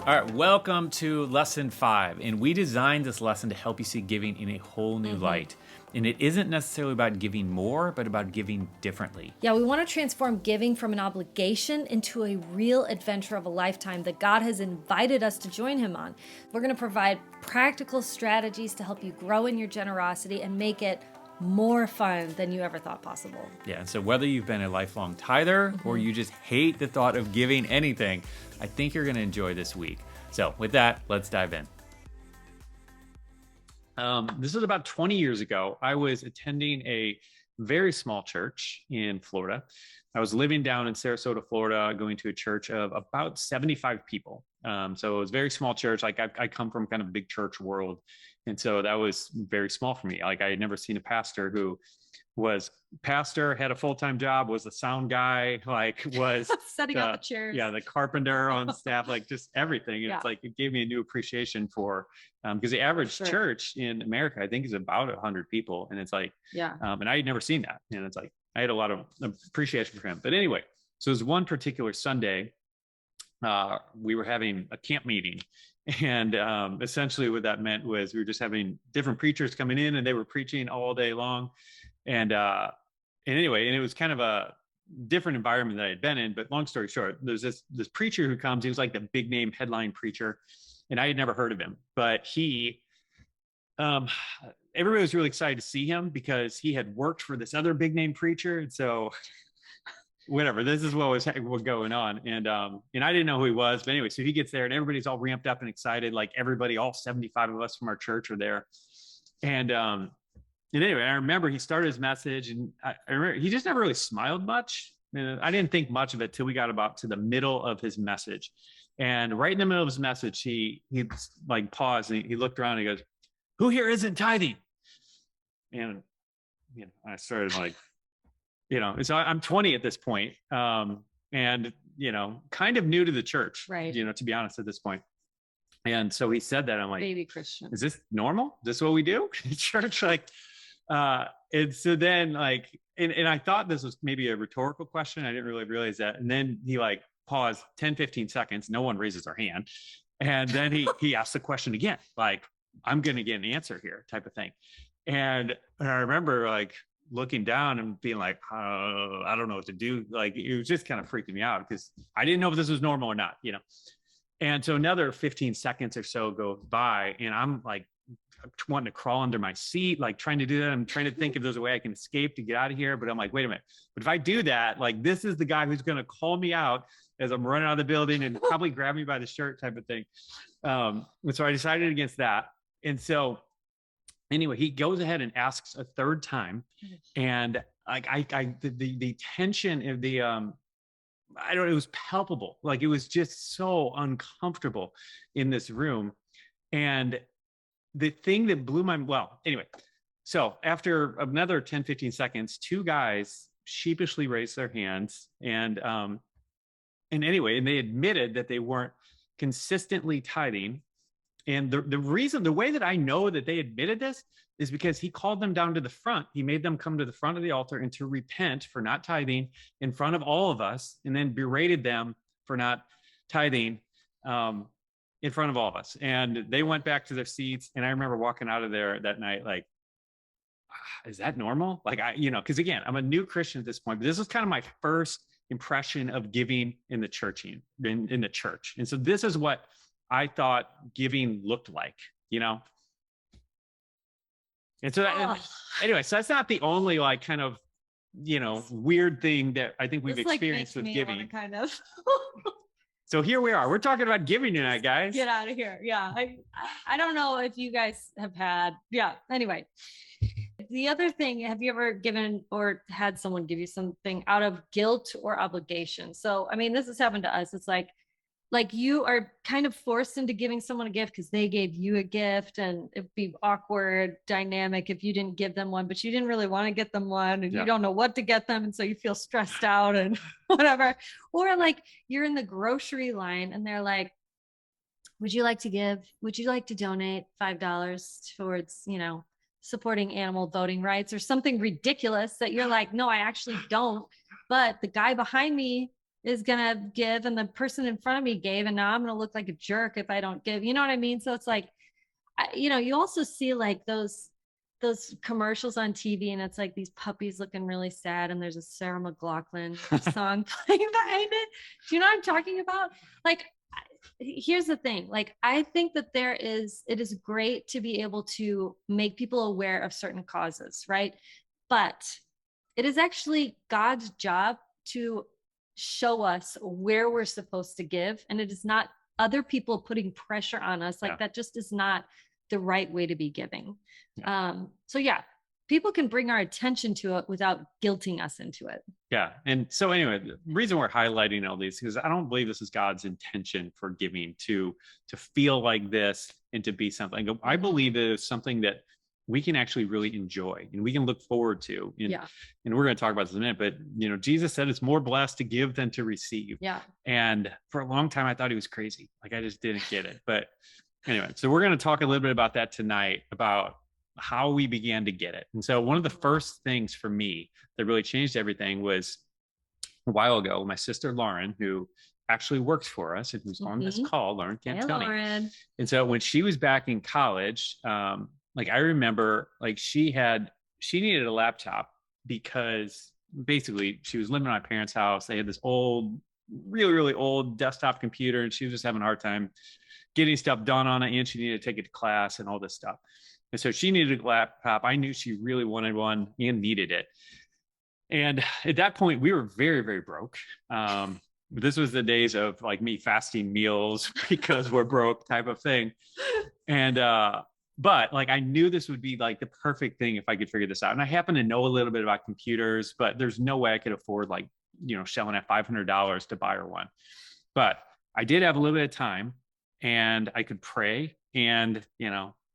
All right, welcome to lesson 5. And we designed this lesson to help you see giving in a whole new light. And it isn't necessarily about giving more, but about giving differently. Yeah, we want to transform giving from an obligation into a real adventure of a lifetime that God has invited us to join Him on. We're going to provide practical strategies to help you grow in your generosity and make it more fun than you ever thought possible. Yeah, and so whether you've been a lifelong tither or you just hate the thought of giving anything, I think you're going to enjoy this week. So with that, let's dive in. This was about 20 years ago. I was attending a very small church in Florida. I was living down in Sarasota, Florida, going to a church of about 75 people. So it was a very small church. Like I come from kind of big church world. And so that was very small for me. Like I had never seen a pastor who was pastor, had a full-time job, was a sound guy, like was setting up the chairs. Yeah, the carpenter on staff, like just everything. Yeah. It's like it gave me a new appreciation for because the average church in America, I think, is about 100 people. And it's like, and I had never seen that. And it's like I had a lot of appreciation for him. But anyway, so it was one particular Sunday, we were having a camp meeting. And essentially what that meant was we were just having different preachers coming in and they were preaching all day long. And anyway, and it was kind of a different environment that I had been in, but long story short, there's this preacher who comes, he was like the big name headline preacher, and I had never heard of him, but he, everybody was really excited to see him because he had worked for this other big name preacher. And so whatever, this is what was going on. And I didn't know who he was, but anyway, so he gets there and everybody's all ramped up and excited. Like everybody, all 75 of us from our church are there. And anyway, I remember he started his message and I remember he just never really smiled much. And I didn't think much of it till we got about to the middle of his message. And right in the middle of his message, he like paused and he looked around and he goes, "Who here isn't tithing?" And, I started like, so I'm 20 at this point, and, kind of new to the church, right? To be honest at this point. And so he said that, I'm like, baby Christian, is this normal? Is this what we do in church? Like, and so then like, and I thought this was maybe a rhetorical question. I didn't really realize that. And then he like paused 10, 15 seconds. No one raises their hand. And then he asked the question again, like, I'm going to get an answer here type of thing. And I remember like looking down and being like, I don't know what to do. Like, it was just kind of freaking me out because I didn't know if this was normal or not, And so another 15 seconds or so goes by and I'm like wanting to crawl under my seat, like trying to do that. I'm trying to think if there's a way I can escape to get out of here. But I'm like, wait a minute. But if I do that, like this is the guy who's going to call me out as I'm running out of the building and probably grab me by the shirt type of thing. And so I decided against that. And so anyway, he goes ahead and asks a third time. And like the tension of the I don't know, it was palpable. Like it was just so uncomfortable in this room. And the thing that blew my, anyway, so after another 10, 15 seconds, two guys sheepishly raised their hands and anyway, and they admitted that they weren't consistently tithing. And the way that I know that they admitted this is because he called them down to the front. He made them come to the front of the altar and to repent for not tithing in front of all of us, and then berated them for not tithing in front of all of us. And they went back to their seats. And I remember walking out of there that night, like, is that normal? Like, because again, I'm a new Christian at this point, but this was kind of my first impression of giving in the churching, in the church. And so this is what I thought giving looked like, And so anyway, so that's not the only like kind of, weird thing that I think we've experienced with giving. Kind of. So here we are. We're talking about giving tonight, guys. Get out of here. Yeah. I don't know if you guys have had, anyway. The other thing, have you ever given or had someone give you something out of guilt or obligation? So, I mean, this has happened to us. It's like you are kind of forced into giving someone a gift because they gave you a gift, and it'd be awkward dynamic if you didn't give them one, but you didn't really want to get them one and you don't know what to get them. And so you feel stressed out and whatever. Or like you're in the grocery line and they're like, would you like to donate $5 towards, supporting animal voting rights or something ridiculous that you're like, no, I actually don't. But the guy behind me is going to give and the person in front of me gave, and now I'm going to look like a jerk if I don't give, you know what I mean? So it's like, you also see like those commercials on TV, and it's like these puppies looking really sad, and there's a Sarah McLachlan song playing behind it. Do you know what I'm talking about? Like, here's the thing. Like, I think that it is great to be able to make people aware of certain causes, right? But it is actually God's job to show us where we're supposed to give. And it is not other people putting pressure on us. Like, that just is not the right way to be giving. So yeah, people can bring our attention to it without guilting us into it. Yeah. And so anyway, the reason we're highlighting all these is I don't believe this is God's intention for giving to feel like this and to be something. I believe it is something that we can actually really enjoy and we can look forward to. And we're going to talk about this in a minute, but Jesus said it's more blessed to give than to receive. Yeah. And for a long time, I thought he was crazy. Like, I just didn't get it. But anyway, so we're going to talk a little bit about that tonight, about how we began to get it. And so one of the first things for me that really changed everything was a while ago, my sister Lauren, who actually works for us and who's on this call. Lauren Cantoni. Lauren. And so when she was back in college, like, I remember, like, she needed a laptop because basically she was living in my parents' house. They had this old, really, really old desktop computer, and she was just having a hard time getting stuff done on it. And she needed to take it to class and all this stuff. And so she needed a laptop. I knew she really wanted one and needed it. And at that point, we were very, very broke. This was the days of like me fasting meals because we're broke type of thing. And, but like, I knew this would be like the perfect thing if I could figure this out. And I happen to know a little bit about computers, but there's no way I could afford like, shelling at $500 to buy her one. But I did have a little bit of time and I could pray, and,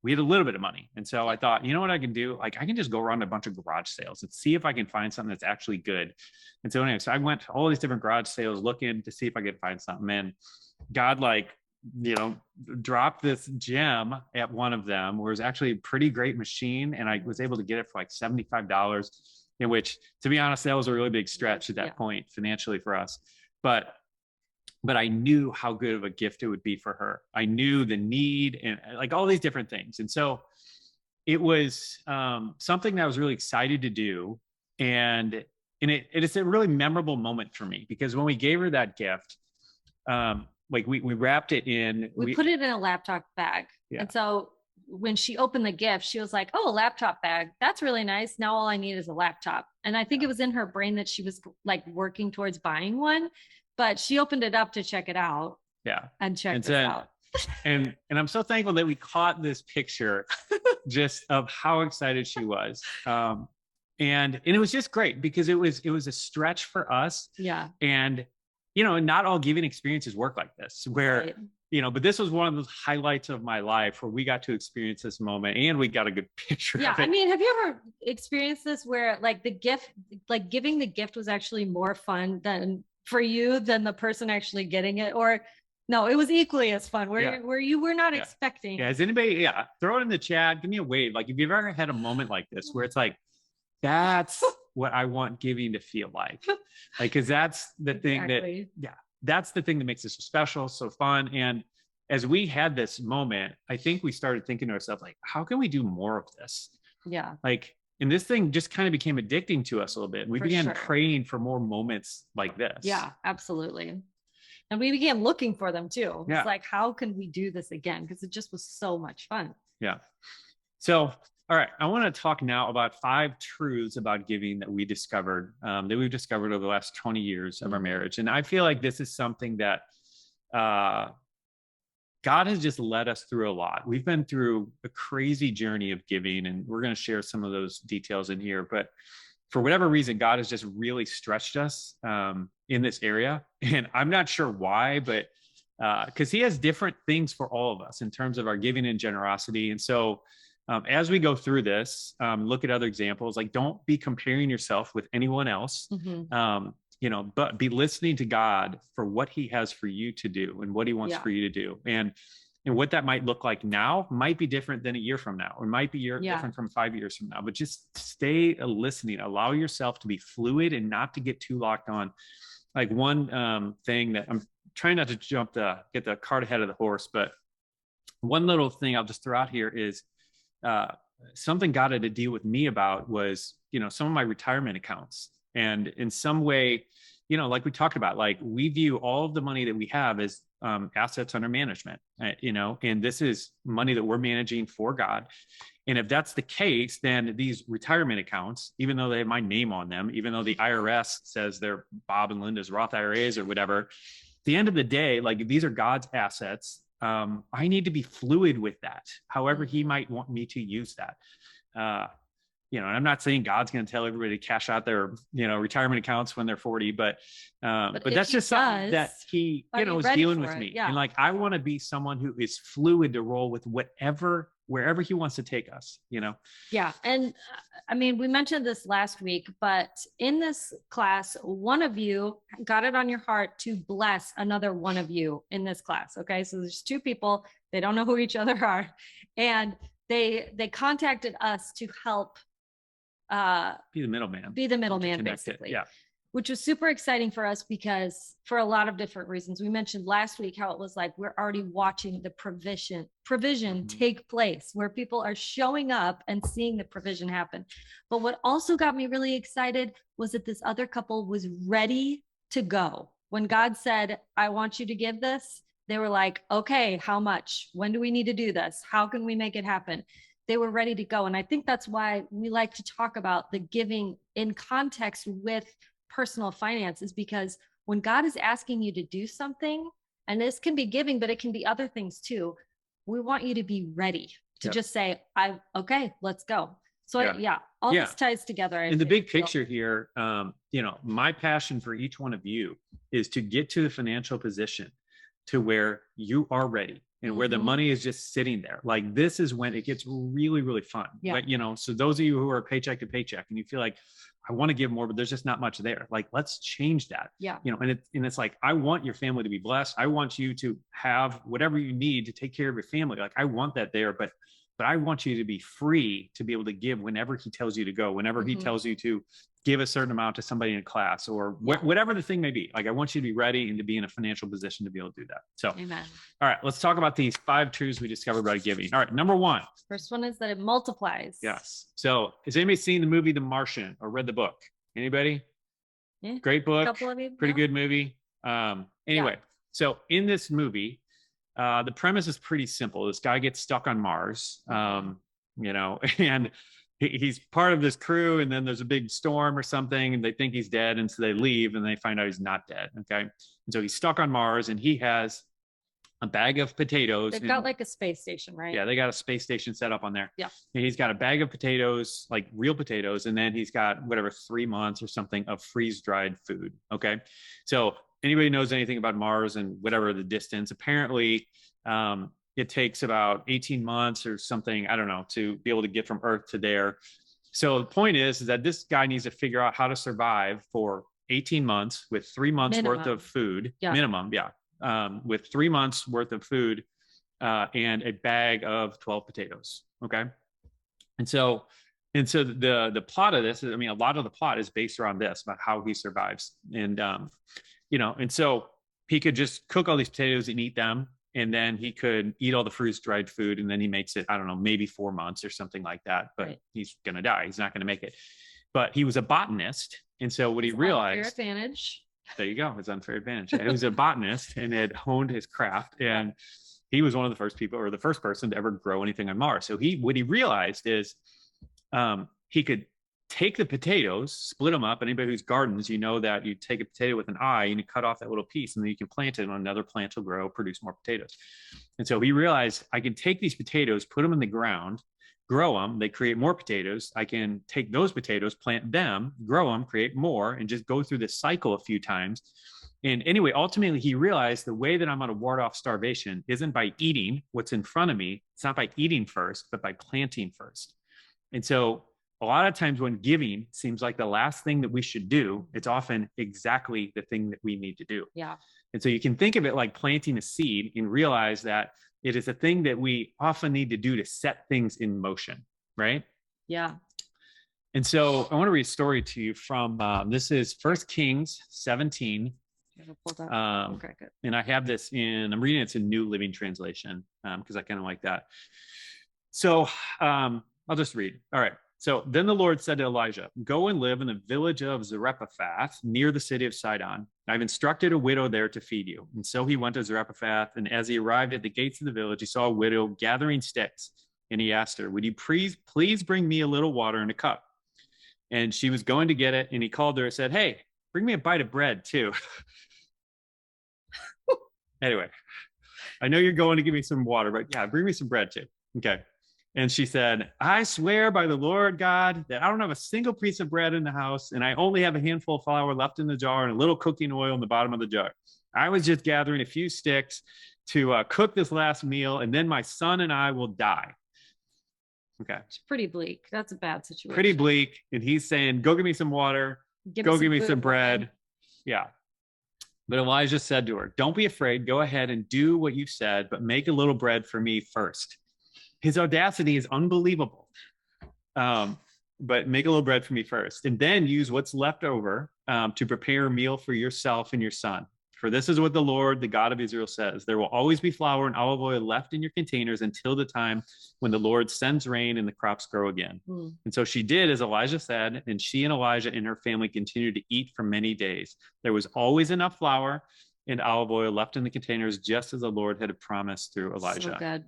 we had a little bit of money. And so I thought, you know what I can do? Like, I can just go around a bunch of garage sales and see if I can find something that's actually good. And so anyway, so I went to all these different garage sales looking to see if I could find something. And God, dropped this gem at one of them where it was actually a pretty great machine. And I was able to get it for like $75, in which, to be honest, that was a really big stretch at that point financially for us. But I knew how good of a gift it would be for her. I knew the need and like all these different things. And so it was something that I was really excited to do. And it's a really memorable moment for me, because when we gave her that gift, like we wrapped it in. We put it in a laptop bag. Yeah. And so when she opened the gift, she was like, oh, a laptop bag. That's really nice. Now all I need is a laptop. And I think it was in her brain that she was like working towards buying one. But she opened it up to check it out. Yeah. And checked it out. and I'm so thankful that we caught this picture just of how excited she was. And it was just great because it was a stretch for us. Yeah. And, not all giving experiences work like this, where, but this was one of the highlights of my life where we got to experience this moment and we got a good picture of it. I mean, have you ever experienced this where like the gift, like giving the gift was actually more fun for you than the person actually getting it? Or no, it was equally as fun where you were not expecting. Yeah. Is anybody, throw it in the chat. Give me a wave. Like, if you've ever had a moment like this where it's like, that's what I want giving to feel like. Like, cause that's the thing that's the thing that makes it so special, so fun. And as we had this moment, I think we started thinking to ourselves, like, how can we do more of this? Yeah. Like, and this thing just kind of became addicting to us a little bit. We began praying for more moments like this. Yeah, absolutely. And we began looking for them too. It's like, how can we do this again? Because it just was so much fun. Yeah. So, all right, I want to talk now about 5 truths about giving that we discovered, that we've discovered over the last 20 years of our marriage. And I feel like this is something that God has just led us through a lot. We've been through a crazy journey of giving, and we're going to share some of those details in here. But for whatever reason, God has just really stretched us in this area. And I'm not sure why, but because he has different things for all of us in terms of our giving and generosity. And so as we go through this, look at other examples, like, don't be comparing yourself with anyone else. But be listening to God for what he has for you to do and what he wants for you to do. And And what that might look like now might be different than a year from now, or might be Yeah. different from 5 years from now. But just stay listening, allow yourself to be fluid and not to get too locked on. Like one thing that I'm trying not to get the cart ahead of the horse, but one little thing I'll just throw out here is something God had to deal with me about was, some of my retirement accounts. And in some way, like we talked about, like we view all of the money that we have as assets under management, and this is money that we're managing for God. And if that's the case, then these retirement accounts, even though they have my name on them, even though the IRS says they're Bob and Linda's Roth IRAs or whatever, at the end of the day, like these are God's assets. I need to be fluid with that, however he might want me to use that. And I'm not saying God's going to tell everybody to cash out their, retirement accounts when they're 40, but that's just something that he, is dealing with me. Yeah. And like, I want to be someone who is fluid to roll with wherever he wants to take us, Yeah. And I mean, we mentioned this last week, but in this class, one of you got it on your heart to bless another one of you in this class. Okay. So there's two people, they don't know who each other are. And they contacted us to help be the middleman basically. Yeah. Which was super exciting for us because for a lot of different reasons. We mentioned last week how it was like we're already watching the provision take place, where people are showing up and seeing the provision happen. But what also got me really excited was that this other couple was ready to go. When God said, I want you to give this, they were like, okay, how much? When do we need to do this? How can we make it happen? They were ready to go. And I think that's why we like to talk about the giving in context with personal finances, because when God is asking you to do something, and this can be giving, but it can be other things too, we want you to be ready to just say, okay, let's go. So all this ties together. In the big picture here, my passion for each one of you is to get to the financial position to where you are ready and where the money is just sitting there. Like this is when it gets really, really fun. Yeah. But, so those of you who are paycheck to paycheck and you feel like, I want to give more, but there's just not much there. Like, let's change that. Yeah. And it's like, I want your family to be blessed. I want you to have whatever you need to take care of your family. Like I want that there, but I want you to be free to be able to give whenever he tells you to go, whenever he tells you to give a certain amount to somebody in a class or whatever the thing may be. Like I want you to be ready and to be in a financial position to be able to do that. So, amen. All right, let's talk about these 5 truths we discovered about giving. All right, number 1. First one is that it multiplies. Yes. So has anybody seen the movie The Martian or read the book? Anybody? Yeah. Great book. Couple of you, pretty good movie. Anyway, so in this movie, the premise is pretty simple. This guy gets stuck on Mars, and he's part of this crew, and then there's a big storm or something, and they think he's dead, and so they leave, and they find out he's not dead. Okay, and so he's stuck on Mars, and he has a bag of potatoes. They've got like a space station, right? Yeah, they got a space station set up on there. Yeah, and he's got a bag of potatoes, like real potatoes, and then he's got whatever 3 months or something of freeze-dried food. Okay, so anybody knows anything about Mars and whatever the distance, apparently it takes about 18 months or something, I don't know, to be able to get from Earth to there. So the point is that this guy needs to figure out how to survive for 18 months with 3 months worth of food, minimum, with 3 months worth of food and a bag of 12 potatoes. Okay. And so the plot of this is, I mean, a lot of the plot is based around this, about how he survives. And, and so he could just cook all these potatoes and eat them. And then he could eat all the freeze-dried food. And then he makes it, I don't know, maybe 4 months or something like that. But he's going to die. He's not going to make it. But he was a botanist. And so what he realized. Unfair advantage. There you go. His unfair advantage. He was a botanist and had honed his craft. And he was one of the first people, or the first person to ever grow anything on Mars. So what he realized is he could take the potatoes, split them up. Anybody who's gardens, you know that you take a potato with an eye and you cut off that little piece, and then you can plant it, and another plant will grow, produce more potatoes. And so he realized, I can take these potatoes, put them in the ground, grow them, they create more potatoes. I can take those potatoes, plant them, grow them, create more, and just go through this cycle a few times. And anyway, ultimately, he realized the way that I'm going to ward off starvation isn't by eating what's in front of me. It's not by eating first, but by planting first. And so a lot of times when giving seems like the last thing that we should do, it's often exactly the thing that we need to do. Yeah. And so you can think of it like planting a seed and realize that It is a thing that we often need to do to set things in motion, right? Yeah. And so I want to read a story to you from this is 1 Kings 17. Okay, good. And I have this I'm reading it's in New Living Translation because I kind of like that. So I'll just read. All right. So then the Lord said to Elijah, go and live in the village of Zarephath near the city of Sidon. I've instructed a widow there to feed you. And so he went to Zarephath. And as he arrived at the gates of the village, he saw a widow gathering sticks. And he asked her, would you please bring me a little water in a cup? And she was going to get it. And he called her and said, hey, bring me a bite of bread too. Anyway, I know you're going to give me some water, but yeah, bring me some bread too. Okay. And she said, I swear by the Lord God that I don't have a single piece of bread in the house, and I only have a handful of flour left in the jar and a little cooking oil in the bottom of the jar. I was just gathering a few sticks to cook this last meal, and then my son and I will die. Okay. It's pretty bleak. That's a bad situation. Pretty bleak. And he's saying, go give me some water. Go give me some bread. Yeah. But Elijah said to her, don't be afraid. Go ahead and do what you said, but make a little bread for me first. His audacity is unbelievable. But make a little bread for me first, and then use what's left over to prepare a meal for yourself and your son. For this is what the Lord, the God of Israel, says. There will always be flour and olive oil left in your containers until the time when the Lord sends rain and the crops grow again. And so she did as Elijah said, and she and Elijah and her family continued to eat for many days. There was always enough flour and olive oil left in the containers, just as the Lord had promised through Elijah. So good.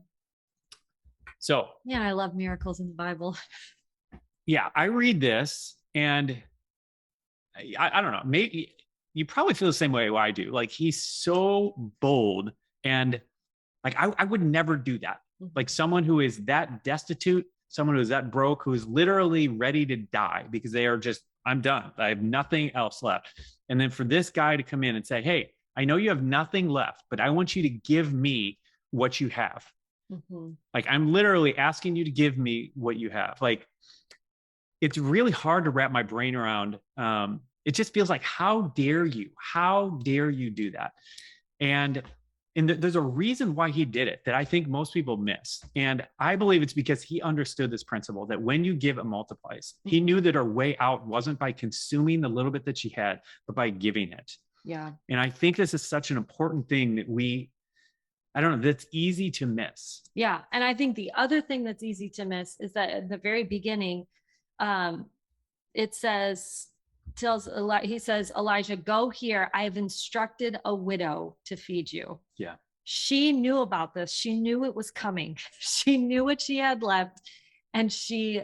So yeah, I love miracles in the Bible. Yeah, I read this and I don't know, maybe you probably feel the same way I do. Like he's so bold and like I would never do that. Like someone who is that destitute, someone who is that broke, who is literally ready to die because they are just, I'm done. I have nothing else left. And then for this guy to come in and say, hey, I know you have nothing left, but I want you to give me what you have. Like I'm literally asking you to give me what you have. Like it's really hard to wrap my brain around. It just feels like, how dare you? How dare you do that? And there's a reason why he did it that I think most people miss. And I believe it's because he understood this principle that when you give, it multiplies. He knew that our way out wasn't by consuming the little bit that she had, but by giving it. Yeah. And I think this is such an important thing that I don't know, that's easy to miss. Yeah. And I think the other thing that's easy to miss is that at the very beginning, it says, he says, Elijah, go here. I've instructed a widow to feed you. Yeah. She knew about this. She knew it was coming. She knew what she had left. And she,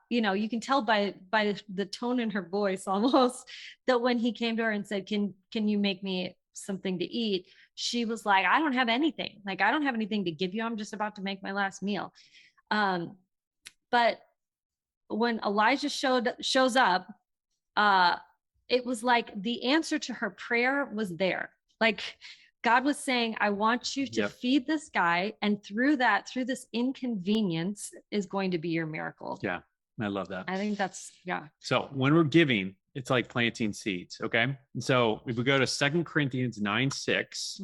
you can tell by the tone in her voice almost that when he came to her and said, can you make me something to eat? She was like, I don't have anything. Like, I don't have anything to give you. I'm just about to make my last meal. But when Elijah shows up, it was like the answer to her prayer was there. Like God was saying, I want you to feed this guy. And through this inconvenience is going to be your miracle. Yeah. I love that. I think that's, So when we're giving, it's like planting seeds. Okay. And so if we go to 2 Corinthians 9:6,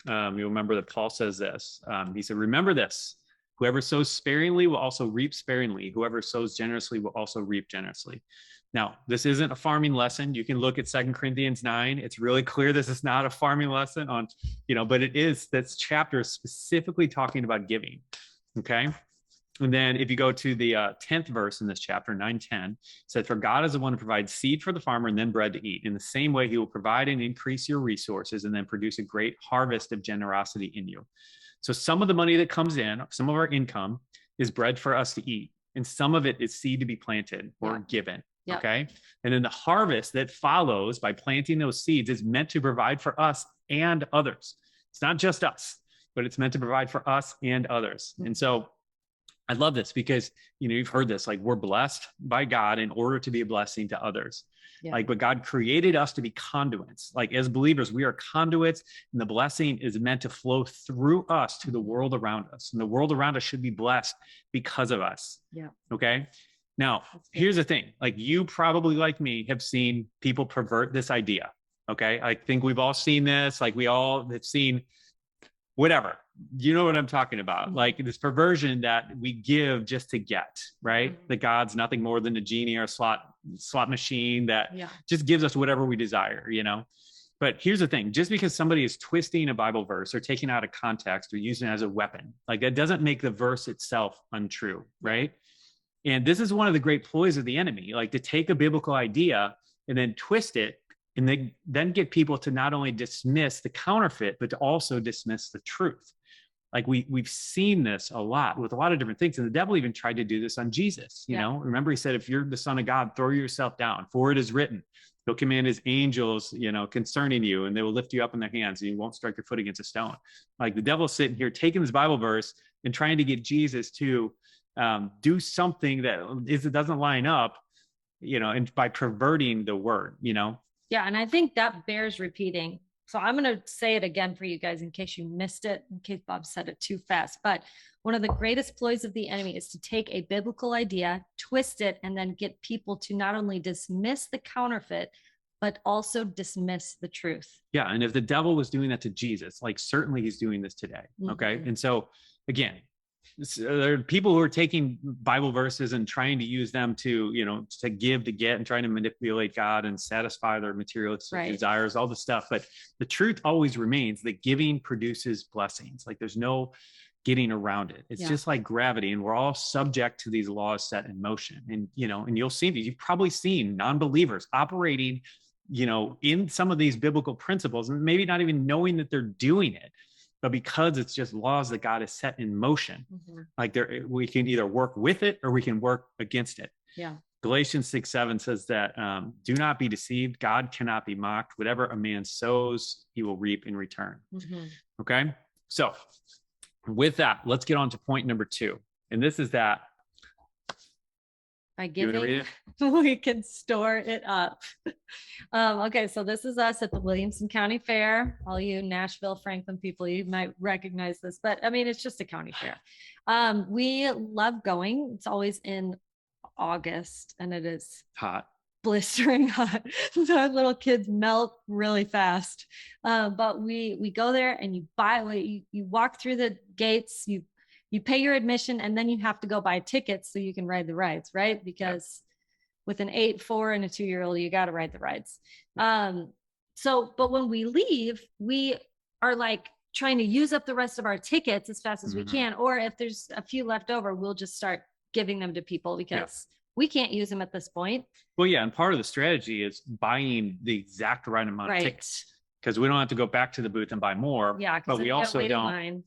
you'll remember that Paul says this. He said, remember this, whoever sows sparingly will also reap sparingly. Whoever sows generously will also reap generously. Now, this isn't a farming lesson. You can look at 2 Corinthians 9. It's really clear this is not a farming lesson on, but it is, this chapter is specifically talking about giving. Okay. And then if you go to the 10th verse in this chapter, 9:10, it said, for God is the one who provides seed for the farmer and then bread to eat. In the same way, he will provide and increase your resources and then produce a great harvest of generosity in you. So some of the money that comes in, some of our income is bread for us to eat. And some of it is seed to be planted or given. Yep. Okay. And then the harvest that follows by planting those seeds is meant to provide for us and others. It's not just us, but it's meant to provide for us and others. And so I love this because, you've heard this, like we're blessed by God in order to be a blessing to others. Yeah. But God created us to be conduits. Like as believers, we are conduits, and the blessing is meant to flow through us to the world around us. And the world around us should be blessed because of us. Yeah. Okay. Now, here's the thing, like you probably, like me, have seen people pervert this idea. Okay. I think we've all seen this. Like we all have seen whatever. You know what I'm talking about? Like this perversion that we give just to get, right? The God's nothing more than a genie or a slot machine that just gives us whatever we desire, you know? But here's the thing, just because somebody is twisting a Bible verse or taking it out of context or using it as a weapon, like that doesn't make the verse itself untrue, right? And this is one of the great ploys of the enemy, like to take a biblical idea and then twist it and then get people to not only dismiss the counterfeit, but to also dismiss the truth. Like we've seen this a lot with a lot of different things. And the devil even tried to do this on Jesus. You know, remember he said, if you're the Son of God, throw yourself down, for it is written, he'll command his angels, you know, concerning you, and they will lift you up in their hands and you won't strike your foot against a stone. Like the devil's sitting here taking this Bible verse and trying to get Jesus to do something that doesn't line up, you know, and by perverting the word, you know? Yeah. And I think that bears repeating. So I'm going to say it again for you guys in case you missed it, in case Bob said it too fast. But one of the greatest ploys of the enemy is to take a biblical idea, twist it, and then get people to not only dismiss the counterfeit, but also dismiss the truth. Yeah. And if the devil was doing that to Jesus, like certainly he's doing this today. Okay. And so again, there are people who are taking Bible verses and trying to use them to, you know, to give, to get, and trying to manipulate God and satisfy their materialistic desires, all the stuff. But the truth always remains that giving produces blessings. Like there's no getting around it. It's just like gravity, and we're all subject to these laws set in motion. And, you know, and you'll see these, you've probably seen non-believers operating, you know, in some of these biblical principles and maybe not even knowing that they're doing it. But because it's just laws that God has set in motion, like we can either work with it or we can work against it. Yeah. Galatians 6:7 says that do not be deceived. God cannot be mocked. Whatever a man sows, he will reap in return. Okay. So with that, let's get on to point number 2. And this is that by giving, we can store it up. Okay, so this is us at the Williamson County Fair. All you Nashville, Franklin people, you might recognize this, but I mean, it's just a county fair. We love going. It's always in August, and it is hot, blistering hot. The little kids melt really fast. But we go there, and you walk through the gates, you pay your admission, and then you have to go buy tickets so you can ride the rides, right? Because with an 8, 4, and a 2-year-old, you got to ride the rides. But when we leave, we are like trying to use up the rest of our tickets as fast as we can. Or if there's a few left over, we'll just start giving them to people because we can't use them at this point. Well, yeah. And part of the strategy is buying the exact right amount of tickets, because we don't have to go back to the booth and buy more. Yeah. But we also don't.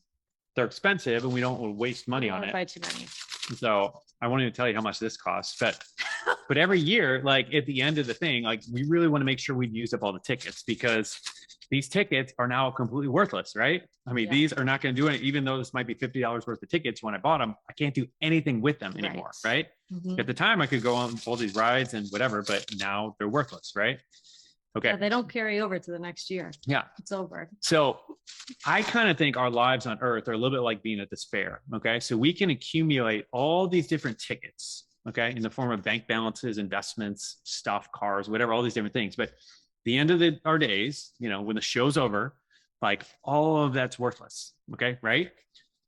They're expensive and we don't waste money on it. Buy too many. So I won't even tell you how much this costs, but every year, like at the end of the thing, like we really want to make sure we've used up all the tickets, because these tickets are now completely worthless, right? I mean, these are not going to do it. Even though this might be $50 worth of tickets when I bought them, I can't do anything with them anymore, right? At the time I could go on all these rides and whatever, but now they're worthless, right? Okay. Yeah, they don't carry over to the next year. Yeah. It's over. So I kind of think our lives on earth are a little bit like being at this fair. Okay. So we can accumulate all these different tickets, okay, in the form of bank balances, investments, stuff, cars, whatever, all these different things. But the end of our days, you know, when the show's over, like all of that's worthless. Okay. Right.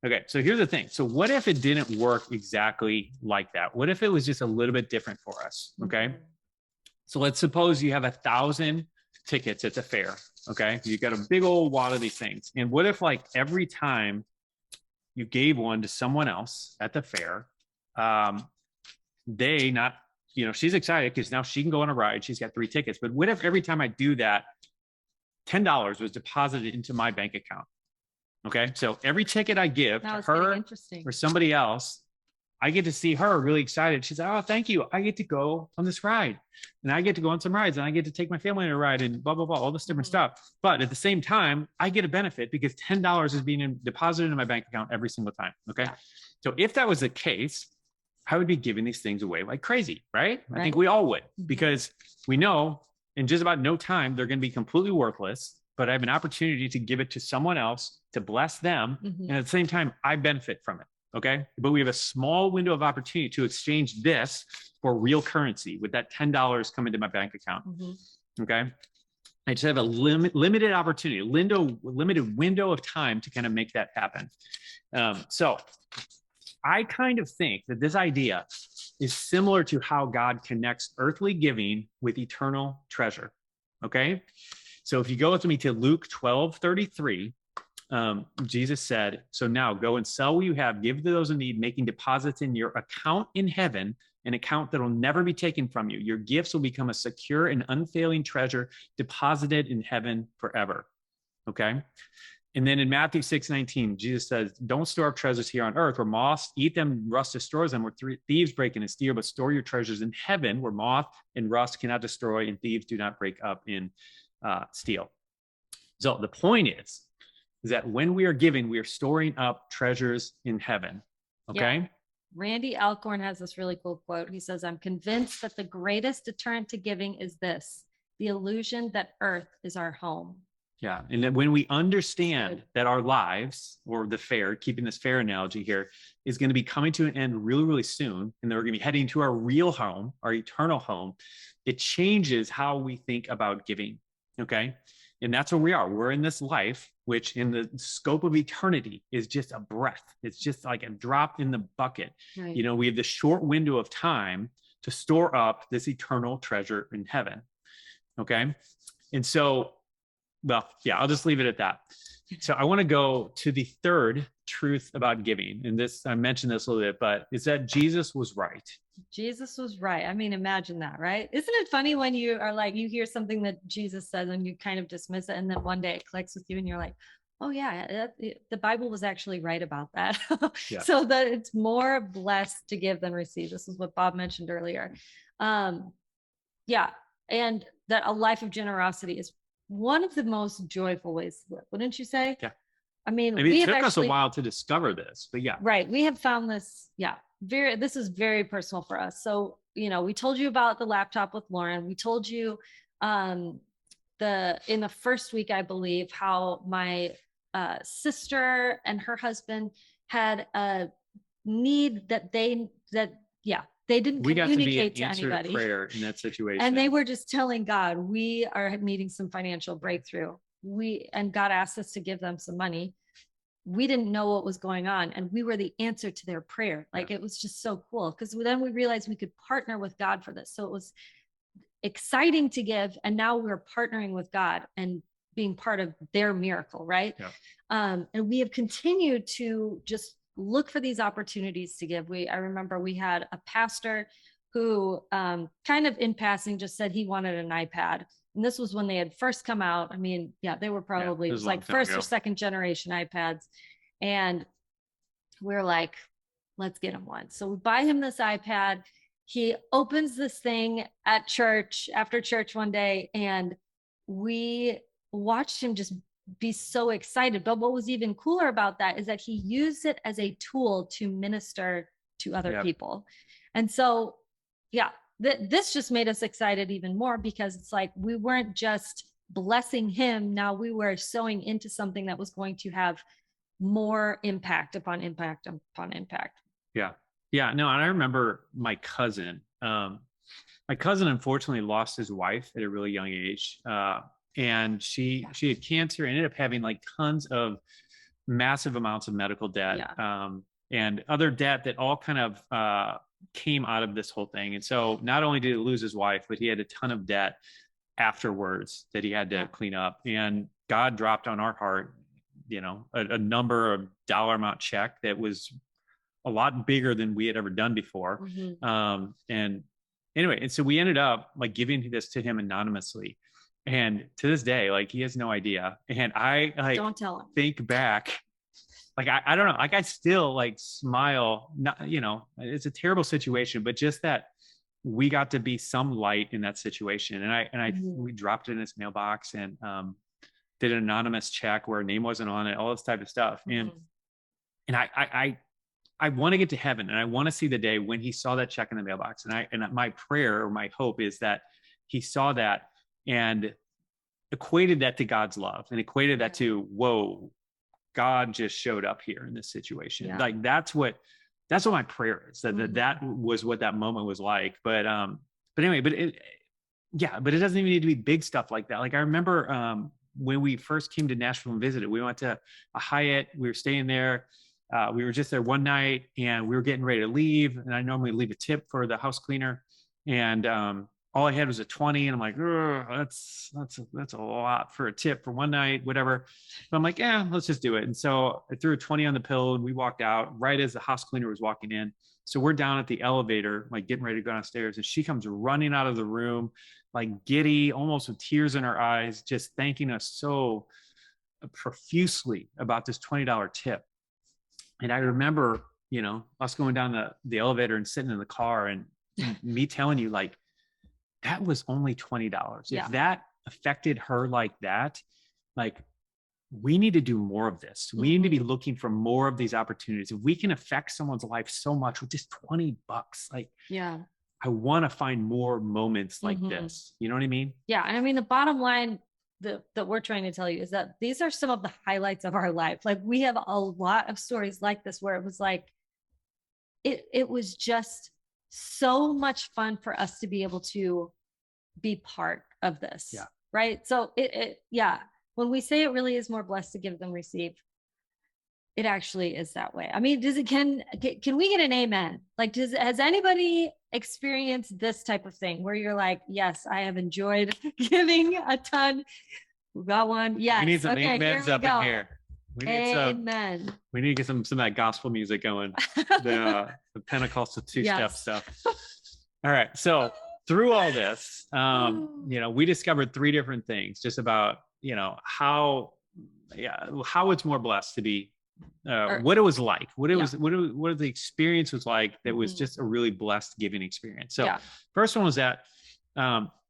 Okay. So here's the thing. So what if it didn't work exactly like that? What if it was just a little bit different for us? Okay. So let's suppose you have 1,000 tickets at the fair. Okay. You got a big old wad of these things. And what if like every time you gave one to someone else at the fair, she's excited because now she can go on a ride. She's got 3 tickets. But what if every time I do that, $10 was deposited into my bank account? Okay. So every ticket I give to her or somebody else, I get to see her really excited. She's like, oh, thank you. I get to go on this ride, and I get to go on some rides, and I get to take my family on a ride, and blah, blah, blah, all this different stuff. But at the same time, I get a benefit because $10 is being deposited in my bank account every single time. Okay. Yeah. So if that was the case, I would be giving these things away like crazy, right? I think we all would, because we know in just about no time, they're going to be completely worthless, but I have an opportunity to give it to someone else to bless them. And at the same time, I benefit from it. Okay. But we have a small window of opportunity to exchange this for real currency with that $10 coming to my bank account. Okay. I just have a limited opportunity, limited window of time to kind of make that happen. So I kind of think that this idea is similar to how God connects earthly giving with eternal treasure. Okay. So if you go with me to Luke 12:33, Jesus said, so now go and sell what you have, give to those in need, making deposits in your account in heaven, an account that will never be taken from you. Your gifts will become a secure and unfailing treasure deposited in heaven forever. Okay. And then in Matthew 6:19, Jesus says, don't store up treasures here on earth where moths eat them, rust destroys them, where thieves break in and steal, but store your treasures in heaven where moth and rust cannot destroy and thieves do not break up in steal. So the point is that when we are giving, we are storing up treasures in heaven. Okay. Yeah. Randy Alcorn has this really cool quote. He says, I'm convinced that the greatest deterrent to giving is this, the illusion that earth is our home. Yeah. And then when we understand that our lives, or the fair, keeping this fair analogy here, is going to be coming to an end really, really soon, and then we're going to be heading to our real home, our eternal home, it changes how we think about giving. Okay. And that's where we are. We're in this life, which in the scope of eternity is just a breath. It's just like a drop in the bucket. Right. You know, we have this short window of time to store up this eternal treasure in heaven. Okay. And so, well, yeah, I'll just leave it at that. So I want to go to the third truth about giving. And this, I mentioned this a little bit, but it's that Jesus was right. Jesus was right. I mean, imagine that, right? Isn't it funny when you are like, you hear something that Jesus says and you kind of dismiss it, and then one day it clicks with you and you're like, oh yeah, the Bible was actually right about that. Yeah. So that it's more blessed to give than receive. This is what Bob mentioned earlier. Yeah. And that a life of generosity is one of the most joyful ways to live, wouldn't you say? Yeah. I mean, it took us a while to discover this, but yeah. Right. We have found this. Yeah. This is very personal for us. So, you know, we told you about the laptop with Lauren. We told you in the first week, I believe, how my sister and her husband had a need that they didn't communicate to anybody. Prayer in that situation. And they were just telling God, we are needing some financial breakthrough. And God asked us to give them some money. We didn't know what was going on, and we were the answer to their prayer. Like, it was just so cool, because then we realized we could partner with God for this. So it was exciting to give, and now we're partnering with God and being part of their miracle, right? Yeah. And we have continued to just look for these opportunities to give. I remember we had a pastor who kind of in passing just said he wanted an iPad. And this was when they had first come out. I mean, yeah, they were probably, it was like first or second generation iPads. And we're like, let's get him one. So we buy him this iPad. He opens this thing at church, after church one day, and we watched him just be so excited. But what was even cooler about that is that he used it as a tool to minister to other people. And so, yeah, this just made us excited even more, because it's like we weren't just blessing him. Now we were sowing into something that was going to have more impact upon impact upon impact. Yeah. Yeah. No, and I remember my cousin. My cousin unfortunately lost his wife at a really young age. And she had cancer, ended up having like tons of massive amounts of medical debt, and other debt that all kind of came out of this whole thing. And so not only did he lose his wife, but he had a ton of debt afterwards that he had to clean up. And God dropped on our heart, you know, a number of dollar amount check that was a lot bigger than we had ever done before. Mm-hmm. And anyway, and so we ended up like giving this to him anonymously. And to this day, like, he has no idea. And I like don't tell him. Think back, like I don't know, like I still like smile. Not, you know, it's a terrible situation, but just that we got to be some light in that situation. And we dropped it in his mailbox and did an anonymous check where a name wasn't on it, all this type of stuff. And I want to get to heaven, and I want to see the day when he saw that check in the mailbox. And my prayer or my hope is that he saw that and equated that to God's love, and equated that to, whoa, God just showed up here in this situation. Yeah. Like that's what my prayer is, that was what that moment was like. But anyway, Yeah, but it doesn't even need to be big stuff like that. Like I remember when we first came to Nashville and visited, we went to a Hyatt. We were staying there. We were just there one night, and we were getting ready to leave. And I normally leave a tip for the house cleaner, and all I had was a 20, and I'm like, that's a lot for a tip for one night, whatever. But I'm like, yeah, let's just do it. And so I threw a 20 on the pill, and we walked out right as the house cleaner was walking in. So we're down at the elevator, like getting ready to go downstairs, and she comes running out of the room, like giddy, almost with tears in her eyes, just thanking us so profusely about this $20 tip. And I remember, us going down the elevator and sitting in the car, and me telling you, like, that was only $20. Yeah. If that affected her like that, like, we need to do more of this. We need to be looking for more of these opportunities. If we can affect someone's life so much with just $20, like, Yeah. I want to find more moments like this. You know what I mean? Yeah. And I mean, the bottom line that we're trying to tell you is that these are some of the highlights of our life. Like, we have a lot of stories like this where it was like, it was just so much fun for us to be able to be part of this. Yeah. Right. So yeah. When we say it really is more blessed to give than receive, it actually is that way. I mean, can we get an amen? Like, has anybody experienced this type of thing where you're like, yes, I have enjoyed giving a ton. We got one. Yes. We need some amens up in here. Amen. We need to get some of that gospel music going. The Pentecostal two-step stuff. All right. So through all this, we discovered 3 different things just about, how it's more blessed to be, what it was like, what the experience was like that was just a really blessed giving experience. So first one was that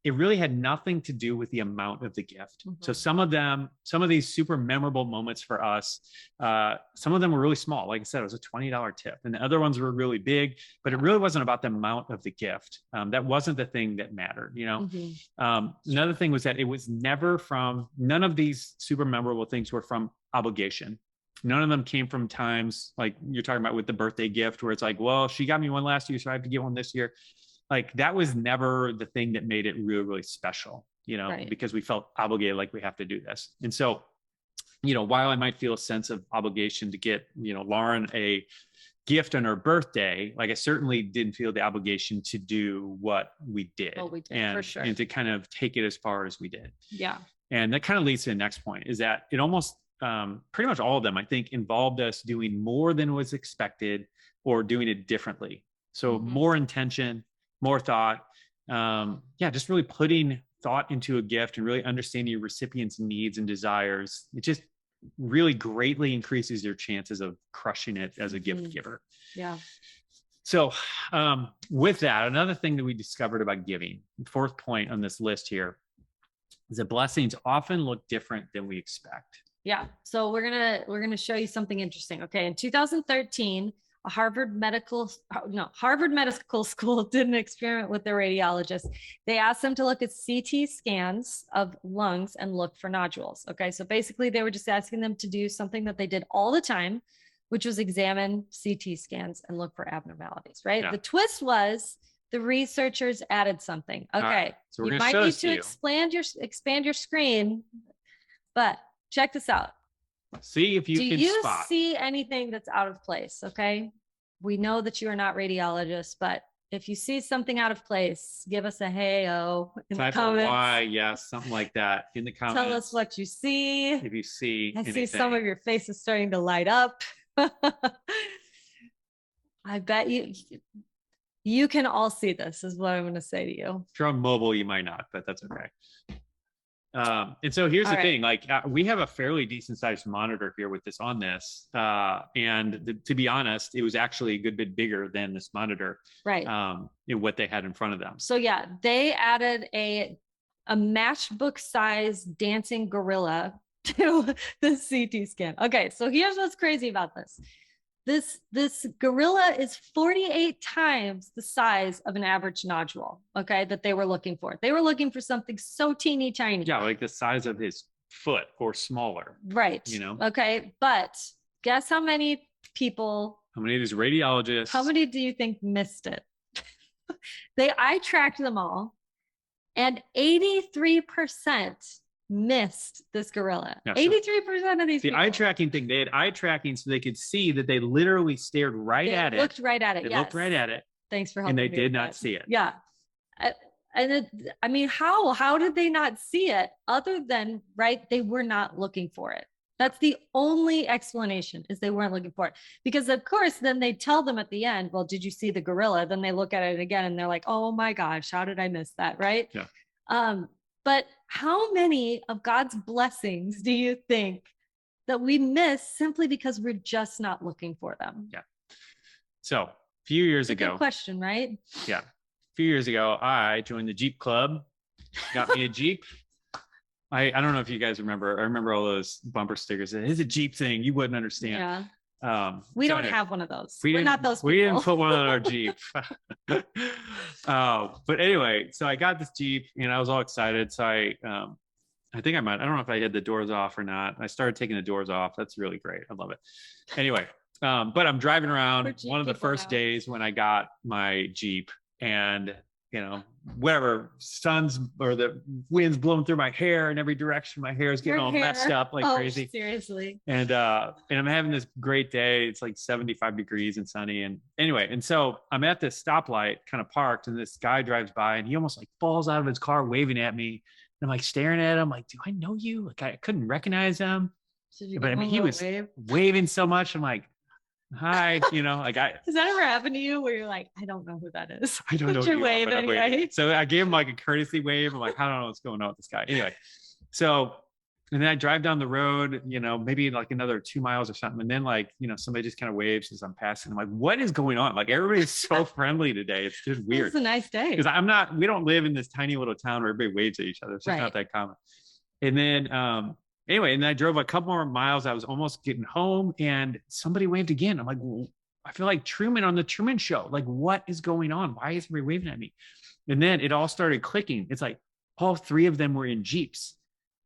it really had nothing to do with the amount of the gift. So some of these super memorable moments for us, some of them were really small. Like I said, it was a $20 tip, and the other ones were really big, but it really wasn't about the amount of the gift. That wasn't the thing that mattered. Another thing was that it was never none of these super memorable things were from obligation. None of them came from times like you're talking about with the birthday gift, where it's like, well, she got me one last year, so I have to get one this year. Like, that was never the thing that made it really, really special, because we felt obligated, like we have to do this. And so, while I might feel a sense of obligation to get, Lauren a gift on her birthday, like I certainly didn't feel the obligation to do what we did. Oh, we did, for sure. And to kind of take it as far as we did. Yeah. And that kind of leads to the next point, is that it almost, pretty much all of them, I think, involved us doing more than was expected or doing it differently. So more intention, more thought, just really putting thought into a gift and really understanding your recipient's needs and desires. It just really greatly increases your chances of crushing it as a gift giver. Yeah. So with that, another thing that we discovered about giving, the 4th point on this list here, is that blessings often look different than we expect. Yeah. So we're gonna show you something interesting. Okay. In 2013, a Harvard Medical School did an experiment with their radiologists. They asked them to look at CT scans of lungs and look for nodules. Okay. So basically they were just asking them to do something that they did all the time, which was examine CT scans and look for abnormalities, right? Yeah. The twist was the researchers added something. Okay. So you might need to expand your screen, but check this out. See if you can spot. Do you see anything that's out of place? Okay. We know that you are not radiologists, but if you see something out of place, give us a hey-oh in the comments. Why, yes, something like that in the comments. Tell us what you see. If you see I anything. see some of your faces starting to light up. I bet you can all see this, is what I'm going to say to you. If you're on mobile, you might not, but that's okay. And so here's the thing, like we have a fairly decent sized monitor here with this on this. And to be honest, it was actually a good bit bigger than this monitor, right? In what they had in front of them. So yeah, they added a matchbook size dancing gorilla to the CT scan. Okay. So here's what's crazy about this. This gorilla is 48 times the size of an average nodule, okay, that they were looking for. They were looking for something so teeny tiny. Yeah, like the size of his foot or smaller. Right. Okay. But guess how many of these radiologists, how many do you think missed it? I tracked them all. And 83% missed this gorilla. Yeah, so 83% of these the people. eye tracking thing, they had eye tracking so they could see that they literally stared right at it. Looked right at it. They yes. looked right at it. Thanks for helping me. And me they did with not that. see it. Yeah. I mean, how did they not see it other than, right, they were not looking for it. That's the only explanation, is they weren't looking for it. Because of course, then they tell them at the end, well, did you see the gorilla? Then they look at it again and they're like, oh my gosh, how did I miss that? Right. Yeah. But how many of God's blessings do you think that we miss simply because we're just not looking for them? Yeah. So a few years ago. Good question, right? Yeah. A few years ago, I joined the Jeep Club, got me a Jeep. I don't know if you guys remember. I remember all those bumper stickers. It's a Jeep thing. You wouldn't understand. Yeah. We don't have one of those. We're not those people. We didn't put one on our Jeep. But anyway, so I got this Jeep and I was all excited. So I think I don't know if I had the doors off or not. I started taking the doors off. That's really great. I love it. Anyway, but I'm driving around one of the first days when I got my Jeep, and whatever, sun's or the wind's blowing through my hair in every direction. My hair is getting all messed up like crazy. Seriously. And I'm having this great day. It's like 75 degrees and sunny. And anyway, and so I'm at this stoplight, kind of parked, and this guy drives by and he almost like falls out of his car waving at me. And I'm like staring at him, like, do I know you? Like I couldn't recognize him. But I mean, he was waving so much. I'm like, hi, like Does that ever happen to you where you're like, I don't know who that is? I don't know. Your wave anyway. So I gave him like a courtesy wave. I'm like, I don't know what's going on with this guy. Anyway, so, and then I drive down the road, maybe like another 2 miles or something. And then like, somebody just kind of waves as I'm passing. I'm like, what is going on? Like everybody's so friendly today. It's just weird. It's a nice day. Because we don't live in this tiny little town where everybody waves at each other. It's just not that common. And then, anyway, and then I drove a couple more miles. I was almost getting home and somebody waved again. I'm like, well, I feel like Truman on the Truman Show. Like, what is going on? Why is everybody waving at me? And then it all started clicking. It's like all three of them were in Jeeps.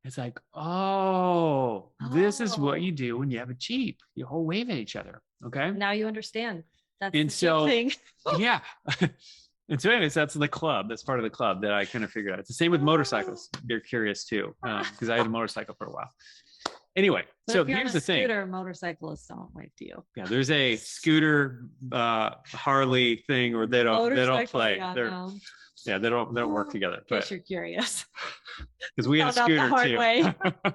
It's like, oh, this is what you do when you have a Jeep. You all wave at each other. Okay. Now you understand. That's and the so, thing. Yeah. And so anyways, that's the club. That's part of the club that I kind of figured out. It's the same with motorcycles. They're curious too, because I had a motorcycle for a while. Anyway, but so here's the thing. Motorcyclists don't wave to you. Yeah, there's a scooter Harley thing where they don't play. Yeah, they don't work together. But you're curious. Because we have a scooter too.